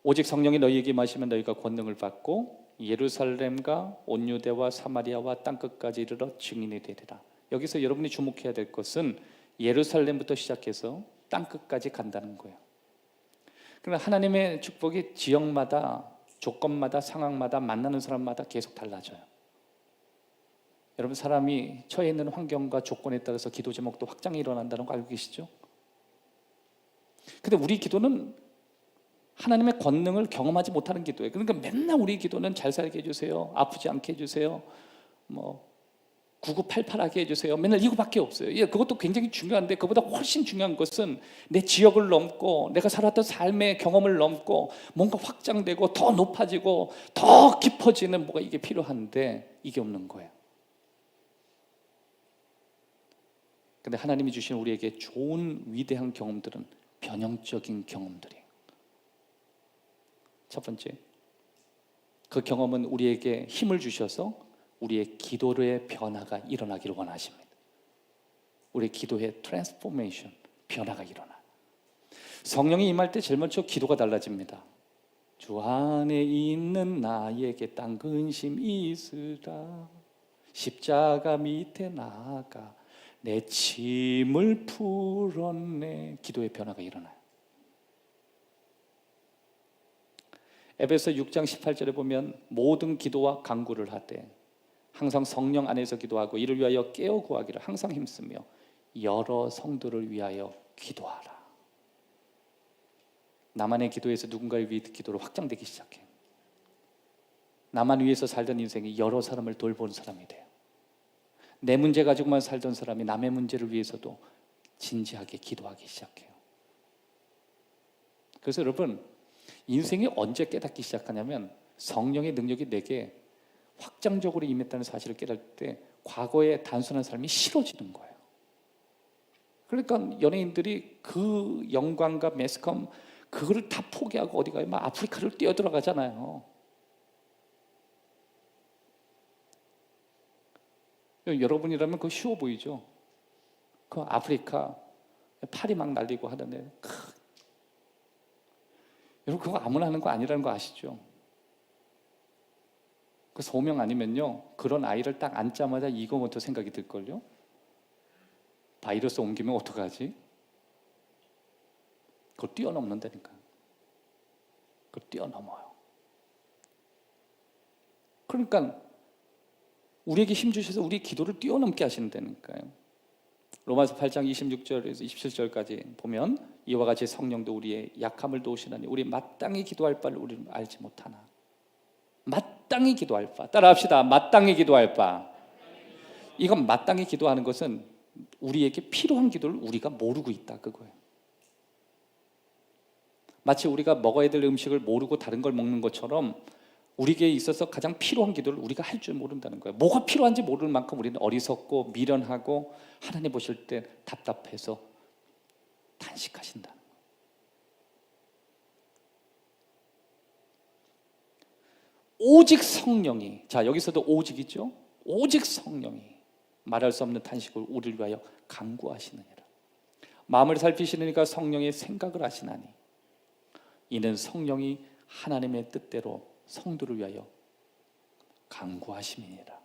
Speaker 3: 오직 성령이 너희에게 임하시면 너희가 권능을 받고 예루살렘과 온 유대와 사마리아와 땅끝까지 이르러 증인이 되리라. 여기서 여러분이 주목해야 될 것은 예루살렘부터 시작해서 땅끝까지 간다는 거예요. 그러나 하나님의 축복이 지역마다, 조건마다, 상황마다, 만나는 사람마다 계속 달라져요. 여러분, 사람이 처해 있는 환경과 조건에 따라서 기도 제목도 확장이 일어난다는 거 알고 계시죠? 근데 우리 기도는 하나님의 권능을 경험하지 못하는 기도예요. 그러니까 맨날 우리 기도는 잘 살게 해주세요, 아프지 않게 해주세요, 9988하게 해주세요, 맨날 이거밖에 없어요. 예, 그것도 굉장히 중요한데 그보다 훨씬 중요한 것은 내 지역을 넘고 내가 살았던 삶의 경험을 넘고 뭔가 확장되고 더 높아지고 더 깊어지는 뭐가 이게 필요한데 이게 없는 거예요. 근데 하나님이 주신 우리에게 좋은 위대한 경험들은 변형적인 경험들이에요. 첫 번째, 그 경험은 우리에게 힘을 주셔서 우리의 기도의 변화가 일어나기를 원하십니다. 우리의 기도의 트랜스포메이션, 변화가 일어나. 성령이 임할 때 제일 먼저 기도가 달라집니다. 주 안에 있는 나에게 딴 근심 있으라, 십자가 밑에 나아가 내 짐을 풀었네. 기도의 변화가 일어나요. 에베소 6장 18절에 보면 모든 기도와 간구를 하되 항상 성령 안에서 기도하고 이를 위하여 깨어 구하기를 항상 힘쓰며 여러 성도를 위하여 기도하라. 나만의 기도에서 누군가를 위해 기도로 확장되기 시작해요. 나만 위해서 살던 인생이 여러 사람을 돌보는 사람이 돼요. 내 문제 가지고만 살던 사람이 남의 문제를 위해서도 진지하게 기도하기 시작해요. 그래서 여러분, 인생이 언제 깨닫기 시작하냐면 성령의 능력이 내게 확장적으로 임했다는 사실을 깨달을 때 과거의 단순한 삶이 싫어지는 거예요. 그러니까 연예인들이 그 영광과 매스컴 그거를 다 포기하고 어디 가요? 막 아프리카를 뛰어들어가잖아요. 여러분이라면 그거 쉬워 보이죠? 그 아프리카 파리 막 날리고 하던데 여러분, 그거 아무나 하는 거 아니라는 거 아시죠? 그 소명 아니면요, 그런 아이를 딱 앉자마자 이거부터 생각이 들걸요? 바이러스 옮기면 어떡하지? 그걸 뛰어넘는다니까. 그걸 뛰어넘어요. 그러니까 우리에게 힘 주셔서 우리 기도를 뛰어넘게 하신다니까요. 로마서 8장 26절에서 27절까지 보면 이와 같이 성령도 우리의 약함을 도우시나니 우리 마땅히 기도할 바를 우리는 알지 못하나. 마땅히 기도할 바. 따라합시다. 마땅히 기도할 바. 이건 마땅히 기도하는 것은 우리에게 필요한 기도를 우리가 모르고 있다, 그거예요. 마치 우리가 먹어야 될 음식을 모르고 다른 걸 먹는 것처럼 우리에게 있어서 가장 필요한 기도를 우리가 할 줄 모른다는 거예요. 뭐가 필요한지 모르는 만큼 우리는 어리석고 미련하고 하나님 보실 때 답답해서 단식하신다는 거예요. 오직 성령이, 자 여기서도 오직이죠. 오직 성령이 말할 수 없는 탄식을 우리를 위하여 간구하시느니라. 마음을 살피시는 이가 성령의 생각을 하시나니 이는 성령이 하나님의 뜻대로 성도를 위하여 간구하심이니라.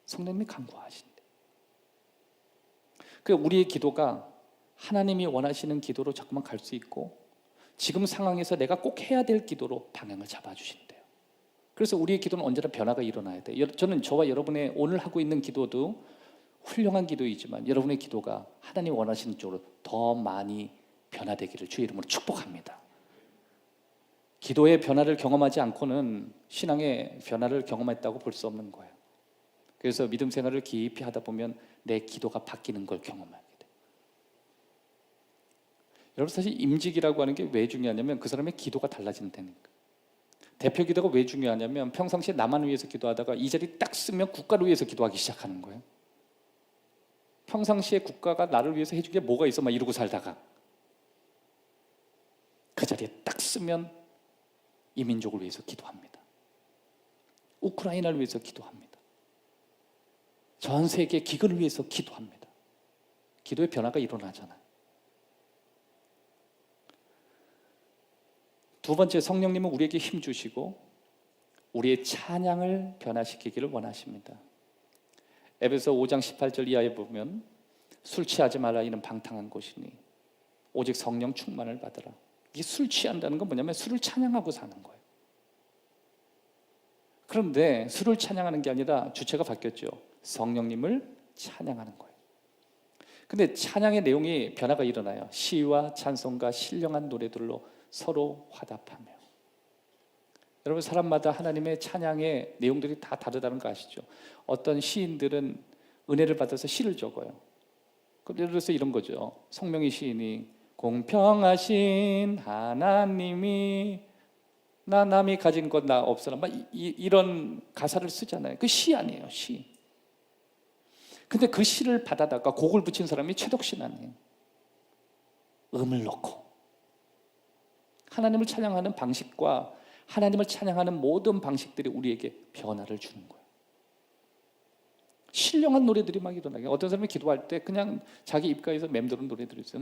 Speaker 3: 성령님이 간구하신대. 그러니까 우리의 기도가 하나님이 원하시는 기도로 자꾸만 갈 수 있고 지금 상황에서 내가 꼭 해야 될 기도로 방향을 잡아주신대요. 그래서 우리의 기도는 언제나 변화가 일어나야 돼요. 저는 저와 여러분의 오늘 하고 있는 기도도 훌륭한 기도이지만 여러분의 기도가 하나님 원하시는 쪽으로 더 많이 변화되기를 주의 이름으로 축복합니다. 기도의 변화를 경험하지 않고는 신앙의 변화를 경험했다고 볼 수 없는 거예요. 그래서 믿음 생활을 깊이 하다 보면 내 기도가 바뀌는 걸 경험하게 돼요. 여러분, 사실 임직이라고 하는 게 왜 중요하냐면 그 사람의 기도가 달라진다니까. 대표 기도가 왜 중요하냐면 평상시에 나만 위해서 기도하다가 이 자리 딱 쓰면 국가를 위해서 기도하기 시작하는 거예요. 평상시에 국가가 나를 위해서 해준 게 뭐가 있어 막 이러고 살다가 그 자리에 딱 쓰면 이 민족을 위해서 기도합니다. 우크라이나를 위해서 기도합니다. 전 세계 기근을 위해서 기도합니다. 기도의 변화가 일어나잖아요. 두 번째, 성령님은 우리에게 힘 주시고 우리의 찬양을 변화시키기를 원하십니다. 에베소 5장 18절 이하에 보면 술 취하지 말라, 이는 방탕한 것이니 오직 성령 충만을 받으라. 이 술 취한다는 건 뭐냐면 술을 찬양하고 사는 거예요. 그런데 술을 찬양하는 게 아니라 주체가 바뀌었죠. 성령님을 찬양하는 거예요. 근데 찬양의 내용이 변화가 일어나요. 시와 찬송과 신령한 노래들로 서로 화답하며. 여러분, 사람마다 하나님의 찬양의 내용들이 다 다르다는 거 아시죠? 어떤 시인들은 은혜를 받아서 시를 적어요. 예를 들어서 이런 거죠. 송명희 시인이 공평하신 하나님이 나 남이 가진 것 나 없어라, 막 이런 가사를 쓰잖아요. 그 시 아니에요, 시. 근데 그 시를 받아다가 곡을 붙인 사람이 최덕신 아니에요. 음을 넣고 하나님을 찬양하는 방식과 하나님을 찬양하는 모든 방식들이 우리에게 변화를 주는 거예요. 신령한 노래들이 막 일어나게. 어떤 사람이 기도할 때 그냥 자기 입가에서 맴도는 노래들이 있어요.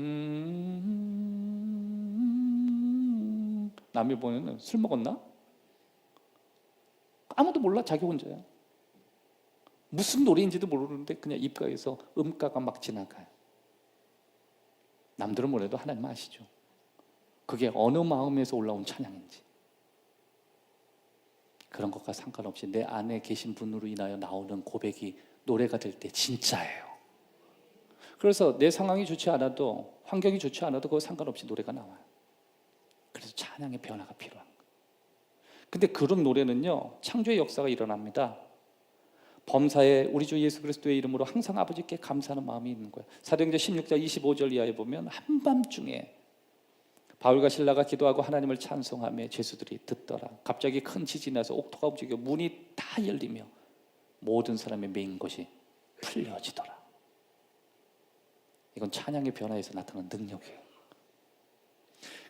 Speaker 3: 남이 보면 술 먹었나? 아무도 몰라, 자기 혼자야. 무슨 노래인지도 모르는데 그냥 입가에서 음가가 막 지나가요. 남들은 뭐래도 하나님 아시죠? 그게 어느 마음에서 올라온 찬양인지. 그런 것과 상관없이 내 안에 계신 분으로 인하여 나오는 고백이 노래가 될 때 진짜예요. 그래서 내 상황이 좋지 않아도, 환경이 좋지 않아도 그거 상관없이 노래가 나와요. 그래서 찬양의 변화가 필요한 거예요. 근데 그런 노래는요, 창조의 역사가 일어납니다. 범사에 우리 주 예수 그리스도의 이름으로 항상 아버지께 감사하는 마음이 있는 거예요. 사도행전 16장 25절 이하에 보면 한밤중에 바울과 실라가 기도하고 하나님을 찬송하며 죄수들이 듣더라. 갑자기 큰 지진이 나서 옥토가 움직여 문이 다 열리며 모든 사람의 매인 것이 풀려지더라. 이건 찬양의 변화에서 나타나는 능력이에요.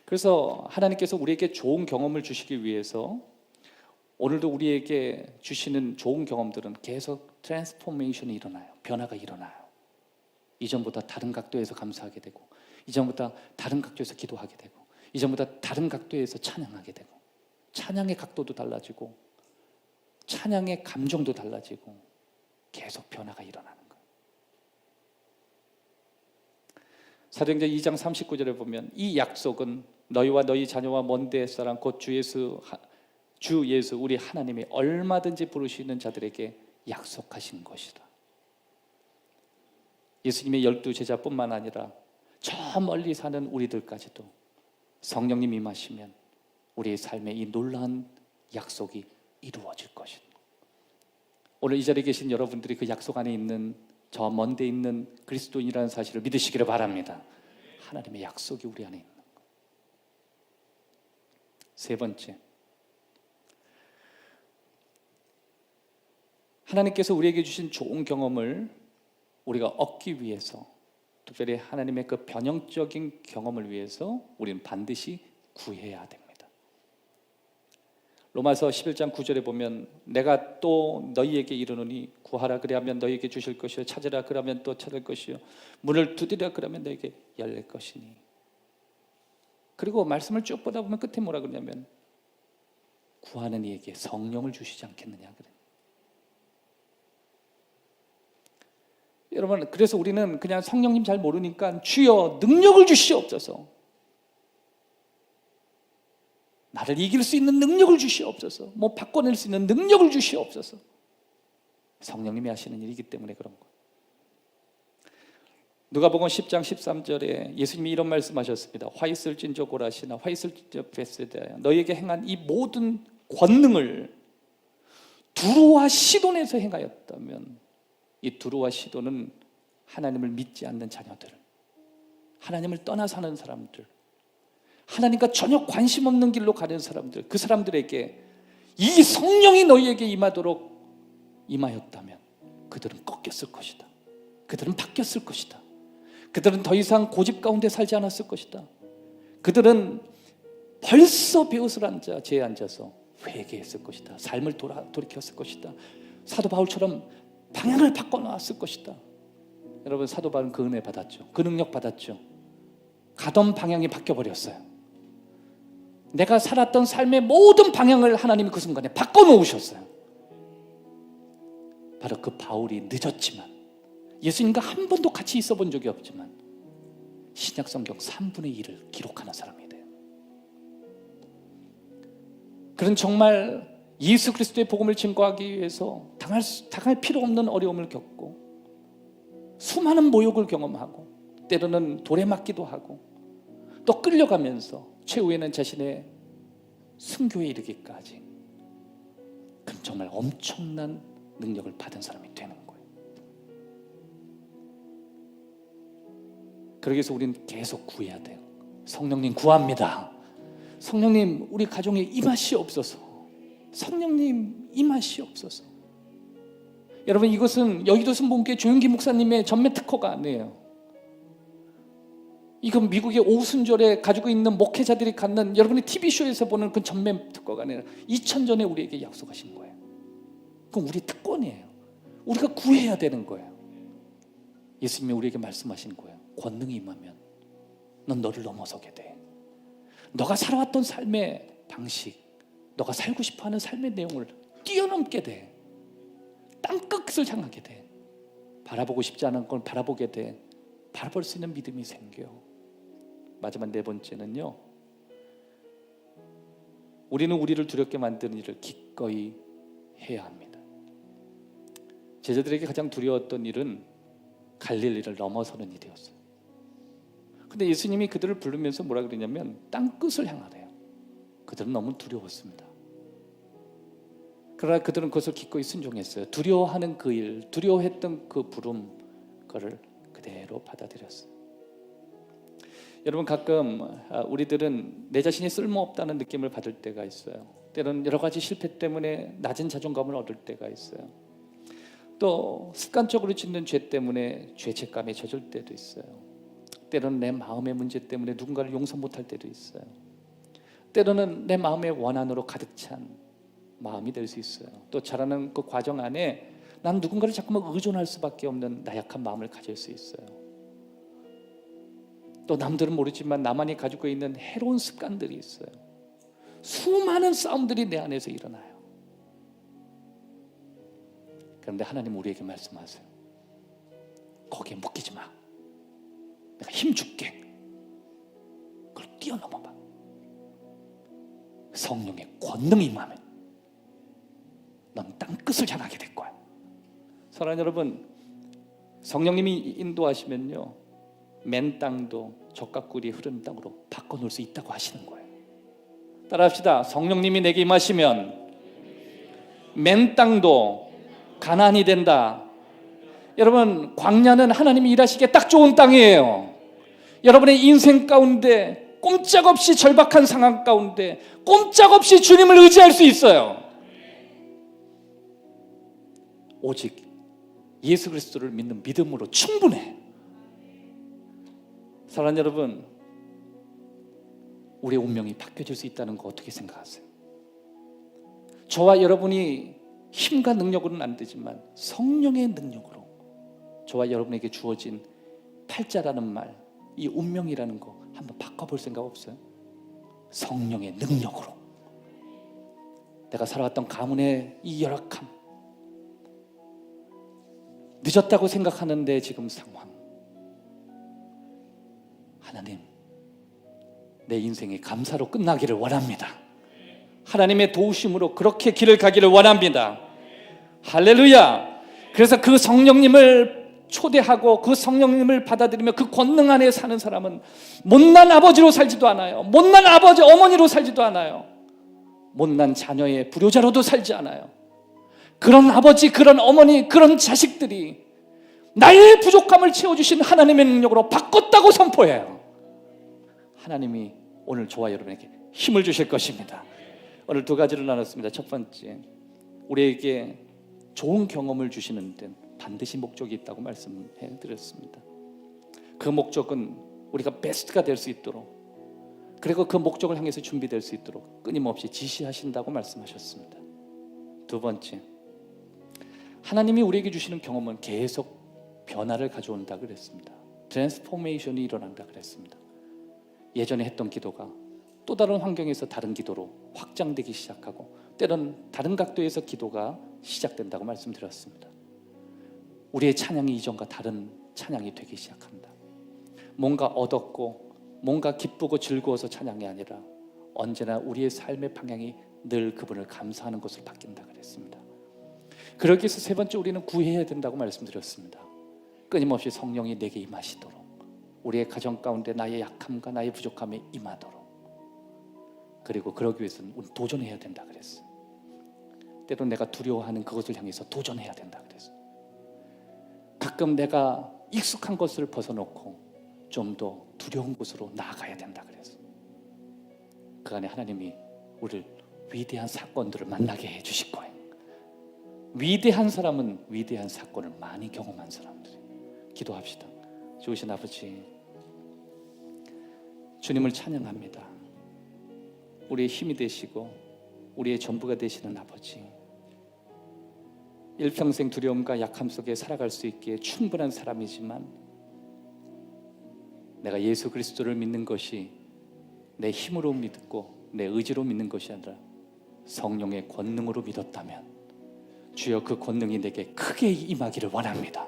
Speaker 3: 그래서 하나님께서 우리에게 좋은 경험을 주시기 위해서 오늘도 우리에게 주시는 좋은 경험들은 계속 트랜스포메이션이 일어나요. 변화가 일어나요. 이전보다 다른 각도에서 감사하게 되고, 이전보다 다른 각도에서 기도하게 되고, 이전보다 다른 각도에서 찬양하게 되고, 찬양의 각도도 달라지고 찬양의 감정도 달라지고 계속 변화가 일어나는 거예요. 사도행전 2장 39절에 보면 이 약속은 너희와 너희 자녀와 먼 데 사람 곧 주 예수 우리 하나님이 얼마든지 부르시는 자들에게 약속하신 것이다. 예수님의 12제자뿐만 아니라 저 멀리 사는 우리들까지도 성령님 임하시면 우리의 삶에 이 놀라운 약속이 이루어질 것이다. 오늘 이 자리에 계신 여러분들이 그 약속 안에 있는, 저 먼 데 있는 그리스도인이라는 사실을 믿으시기를 바랍니다. 하나님의 약속이 우리 안에 있는 것. 세 번째, 하나님께서 우리에게 주신 좋은 경험을 우리가 얻기 위해서, 특별히 하나님의 그 변형적인 경험을 위해서 우리는 반드시 구해야 됩니다. 로마서 11장 9절에 보면 내가 또 너희에게 이르노니 구하라 그리하면 너희에게 주실 것이요 찾으라 그러면 또 찾을 것이요 문을 두드리라 그러면 너희에게 열릴 것이니. 그리고 말씀을 쭉 보다 보면 끝에 뭐라 그러냐면 구하는 이에게 성령을 주시지 않겠느냐 그래. 여러분, 그래서 우리는 그냥 성령님 잘 모르니까 주여 능력을 주시옵소서, 나를 이길 수 있는 능력을 주시옵소서, 뭐 바꿔낼 수 있는 능력을 주시옵소서. 성령님이 하시는 일이기 때문에 그런 거예요. 누가복음 10장 13절에 예수님이 이런 말씀하셨습니다. 화 있을진저 고라시나 화 있을진저 베세다야, 너희에게 행한 이 모든 권능을 두루와 시돈에서 행하였다면, 이 두루와 시돈은 하나님을 믿지 않는 자녀들, 하나님을 떠나 사는 사람들, 하나님과 전혀 관심 없는 길로 가는 사람들, 그 사람들에게 이 성령이 너희에게 임하도록 임하였다면 그들은 꺾였을 것이다. 그들은 바뀌었을 것이다. 그들은 더 이상 고집 가운데 살지 않았을 것이다. 그들은 벌써 베옷을 앉아 제에 앉아서 회개했을 것이다. 삶을 돌이켰을 것이다. 사도 바울처럼 방향을 바꿔놨을 것이다. 여러분, 사도 바울은 그 은혜 받았죠. 그 능력 받았죠. 가던 방향이 바뀌어버렸어요. 내가 살았던 삶의 모든 방향을 하나님이 그 순간에 바꿔놓으셨어요. 바로 그 바울이 늦었지만, 예수님과 한 번도 같이 있어 본 적이 없지만 신약 성경 3분의 1을 기록하는 사람이 돼요. 그런 정말 예수 그리스도의 복음을 증거하기 위해서 당할 필요 없는 어려움을 겪고 수많은 모욕을 경험하고 때로는 돌에 맞기도 하고 또 끌려가면서 최후에는 자신의 순교에 이르기까지, 그럼 정말 엄청난 능력을 받은 사람이 되는 거예요. 그러기 위해서 우리는 계속 구해야 돼요. 성령님 구합니다. 성령님 우리 가정에 임하시옵소서. 성령님 임하시옵소서. 여러분, 이것은 여의도 순복음교회 조용기 목사님의 전매 특허가 아니에요. 이건 미국의 오순절에 가지고 있는 목회자들이 갖는, 여러분이 TV쇼에서 보는 그 전매 특허가 아니라 2000전에 우리에게 약속하신 거예요. 그건 우리 특권이에요. 우리가 구해야 되는 거예요. 예수님이 우리에게 말씀하신 거예요. 권능이 임하면 넌 너를 넘어서게 돼. 너가 살아왔던 삶의 방식, 너가 살고 싶어하는 삶의 내용을 뛰어넘게 돼. 땅끝을 향하게 돼. 바라보고 싶지 않은 걸 바라보게 돼. 바라볼 수 있는 믿음이 생겨요. 마지막 네 번째는요, 우리는 우리를 두렵게 만드는 일을 기꺼이 해야 합니다. 제자들에게 가장 두려웠던 일은 갈릴리를 넘어서는 일이었어요. 근데 예수님이 그들을 부르면서 뭐라 그러냐면 땅끝을 향하래요. 그들은 너무 두려웠습니다. 그러나 그들은 그것을 기꺼이 순종했어요. 두려워하는 그 일, 두려워했던 그 부름, 그거를 그대로 받아들였어요. 여러분, 가끔 우리들은 내 자신이 쓸모없다는 느낌을 받을 때가 있어요. 때로는 여러 가지 실패 때문에 낮은 자존감을 얻을 때가 있어요. 또 습관적으로 짓는 죄 때문에 죄책감에 젖을 때도 있어요. 때로는 내 마음의 문제 때문에 누군가를 용서 못할 때도 있어요. 때로는 내 마음의 원한으로 가득 찬 마음이 될 수 있어요. 또 자라는 그 과정 안에 난 누군가를 자꾸만 의존할 수밖에 없는 나약한 마음을 가질 수 있어요. 또 남들은 모르지만 나만이 가지고 있는 해로운 습관들이 있어요. 수많은 싸움들이 내 안에서 일어나요. 그런데 하나님 우리에게 말씀하세요. 거기에 묶이지 마. 내가 힘 줄게. 그걸 뛰어넘어봐. 성령의 권능이 임하면 넌 땅끝을 향하게 될 거야. 사랑하는 여러분, 성령님이 인도하시면요, 맨 땅도 젖과 꿀이 흐르는 땅으로 바꿔놓을 수 있다고 하시는 거예요. 따라합시다. 성령님이 내게 임하시면 맨 땅도 가나안이 된다. 여러분, 광야는 하나님이 일하시기에 딱 좋은 땅이에요. 여러분의 인생 가운데 꼼짝없이 절박한 상황 가운데 꼼짝없이 주님을 의지할 수 있어요. 오직 예수 그리스도를 믿는 믿음으로 충분해. 사랑하는 여러분, 우리의 운명이 바뀌어질 수 있다는 거 어떻게 생각하세요? 저와 여러분이 힘과 능력으로는 안 되지만 성령의 능력으로 저와 여러분에게 주어진 팔자라는 말, 이 운명이라는 거 한번 바꿔볼 생각 없어요? 성령의 능력으로 내가 살아왔던 가문의 이 열악함, 늦었다고 생각하는데 지금 상황, 하나님 내 인생이 감사로 끝나기를 원합니다. 하나님의 도우심으로 그렇게 길을 가기를 원합니다. 할렐루야. 그래서 그 성령님을 초대하고 그 성령님을 받아들이며 그 권능 안에 사는 사람은 못난 아버지로 살지도 않아요. 못난 아버지 어머니로 살지도 않아요. 못난 자녀의 불효자로도 살지 않아요. 그런 아버지, 그런 어머니, 그런 자식들이 나의 부족함을 채워주신 하나님의 능력으로 바꿨다고 선포해요. 하나님이 오늘 저와 여러분에게 힘을 주실 것입니다. 오늘 두 가지를 나눴습니다. 첫 번째, 우리에게 좋은 경험을 주시는 데는 반드시 목적이 있다고 말씀해 드렸습니다. 그 목적은 우리가 베스트가 될 수 있도록, 그리고 그 목적을 향해서 준비될 수 있도록 끊임없이 지시하신다고 말씀하셨습니다. 두 번째, 하나님이 우리에게 주시는 경험은 계속 변화를 가져온다 그랬습니다. 트랜스포메이션이 일어난다 그랬습니다. 예전에 했던 기도가 또 다른 환경에서 다른 기도로 확장되기 시작하고 때론 다른 각도에서 기도가 시작된다고 말씀드렸습니다. 우리의 찬양이 이전과 다른 찬양이 되기 시작합니다. 뭔가 얻었고 뭔가 기쁘고 즐거워서 찬양이 아니라 언제나 우리의 삶의 방향이 늘 그분을 감사하는 것으로 바뀐다 그랬습니다. 그러기 위해서 세 번째 우리는 구해야 된다고 말씀드렸습니다. 끊임없이 성령이 내게 임하시도록, 우리의 가정 가운데 나의 약함과 나의 부족함에 임하도록, 그리고 그러기 위해서는 우리 도전해야 된다 그랬어요. 때론 내가 두려워하는 그것을 향해서 도전해야 된다 그랬어요. 가끔 내가 익숙한 것을 벗어놓고 좀 더 두려운 곳으로 나아가야 된다 그랬어요. 그 안에 하나님이 우리를 위대한 사건들을 만나게 해주실 거예요. 위대한 사람은 위대한 사건을 많이 경험한 사람들이에요. 기도합시다. 좋으신 아버지, 주님을 찬양합니다. 우리의 힘이 되시고 우리의 전부가 되시는 아버지, 일평생 두려움과 약함 속에 살아갈 수 있기에 충분한 사람이지만 내가 예수 그리스도를 믿는 것이 내 힘으로 믿고 내 의지로 믿는 것이 아니라 성령의 권능으로 믿었다면 주여 그 권능이 내게 크게 임하기를 원합니다.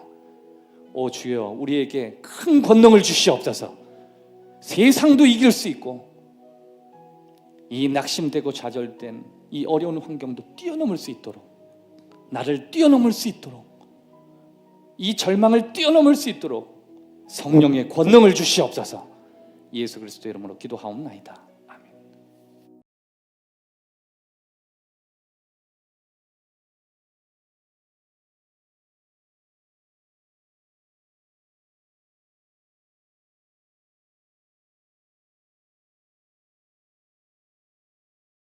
Speaker 3: 오 주여, 우리에게 큰 권능을 주시옵소서. 세상도 이길 수 있고 이 낙심되고 좌절된 이 어려운 환경도 뛰어넘을 수 있도록, 나를 뛰어넘을 수 있도록, 이 절망을 뛰어넘을 수 있도록 성령의 권능을 주시옵소서. 예수 그리스도 이름으로 기도하옵나이다.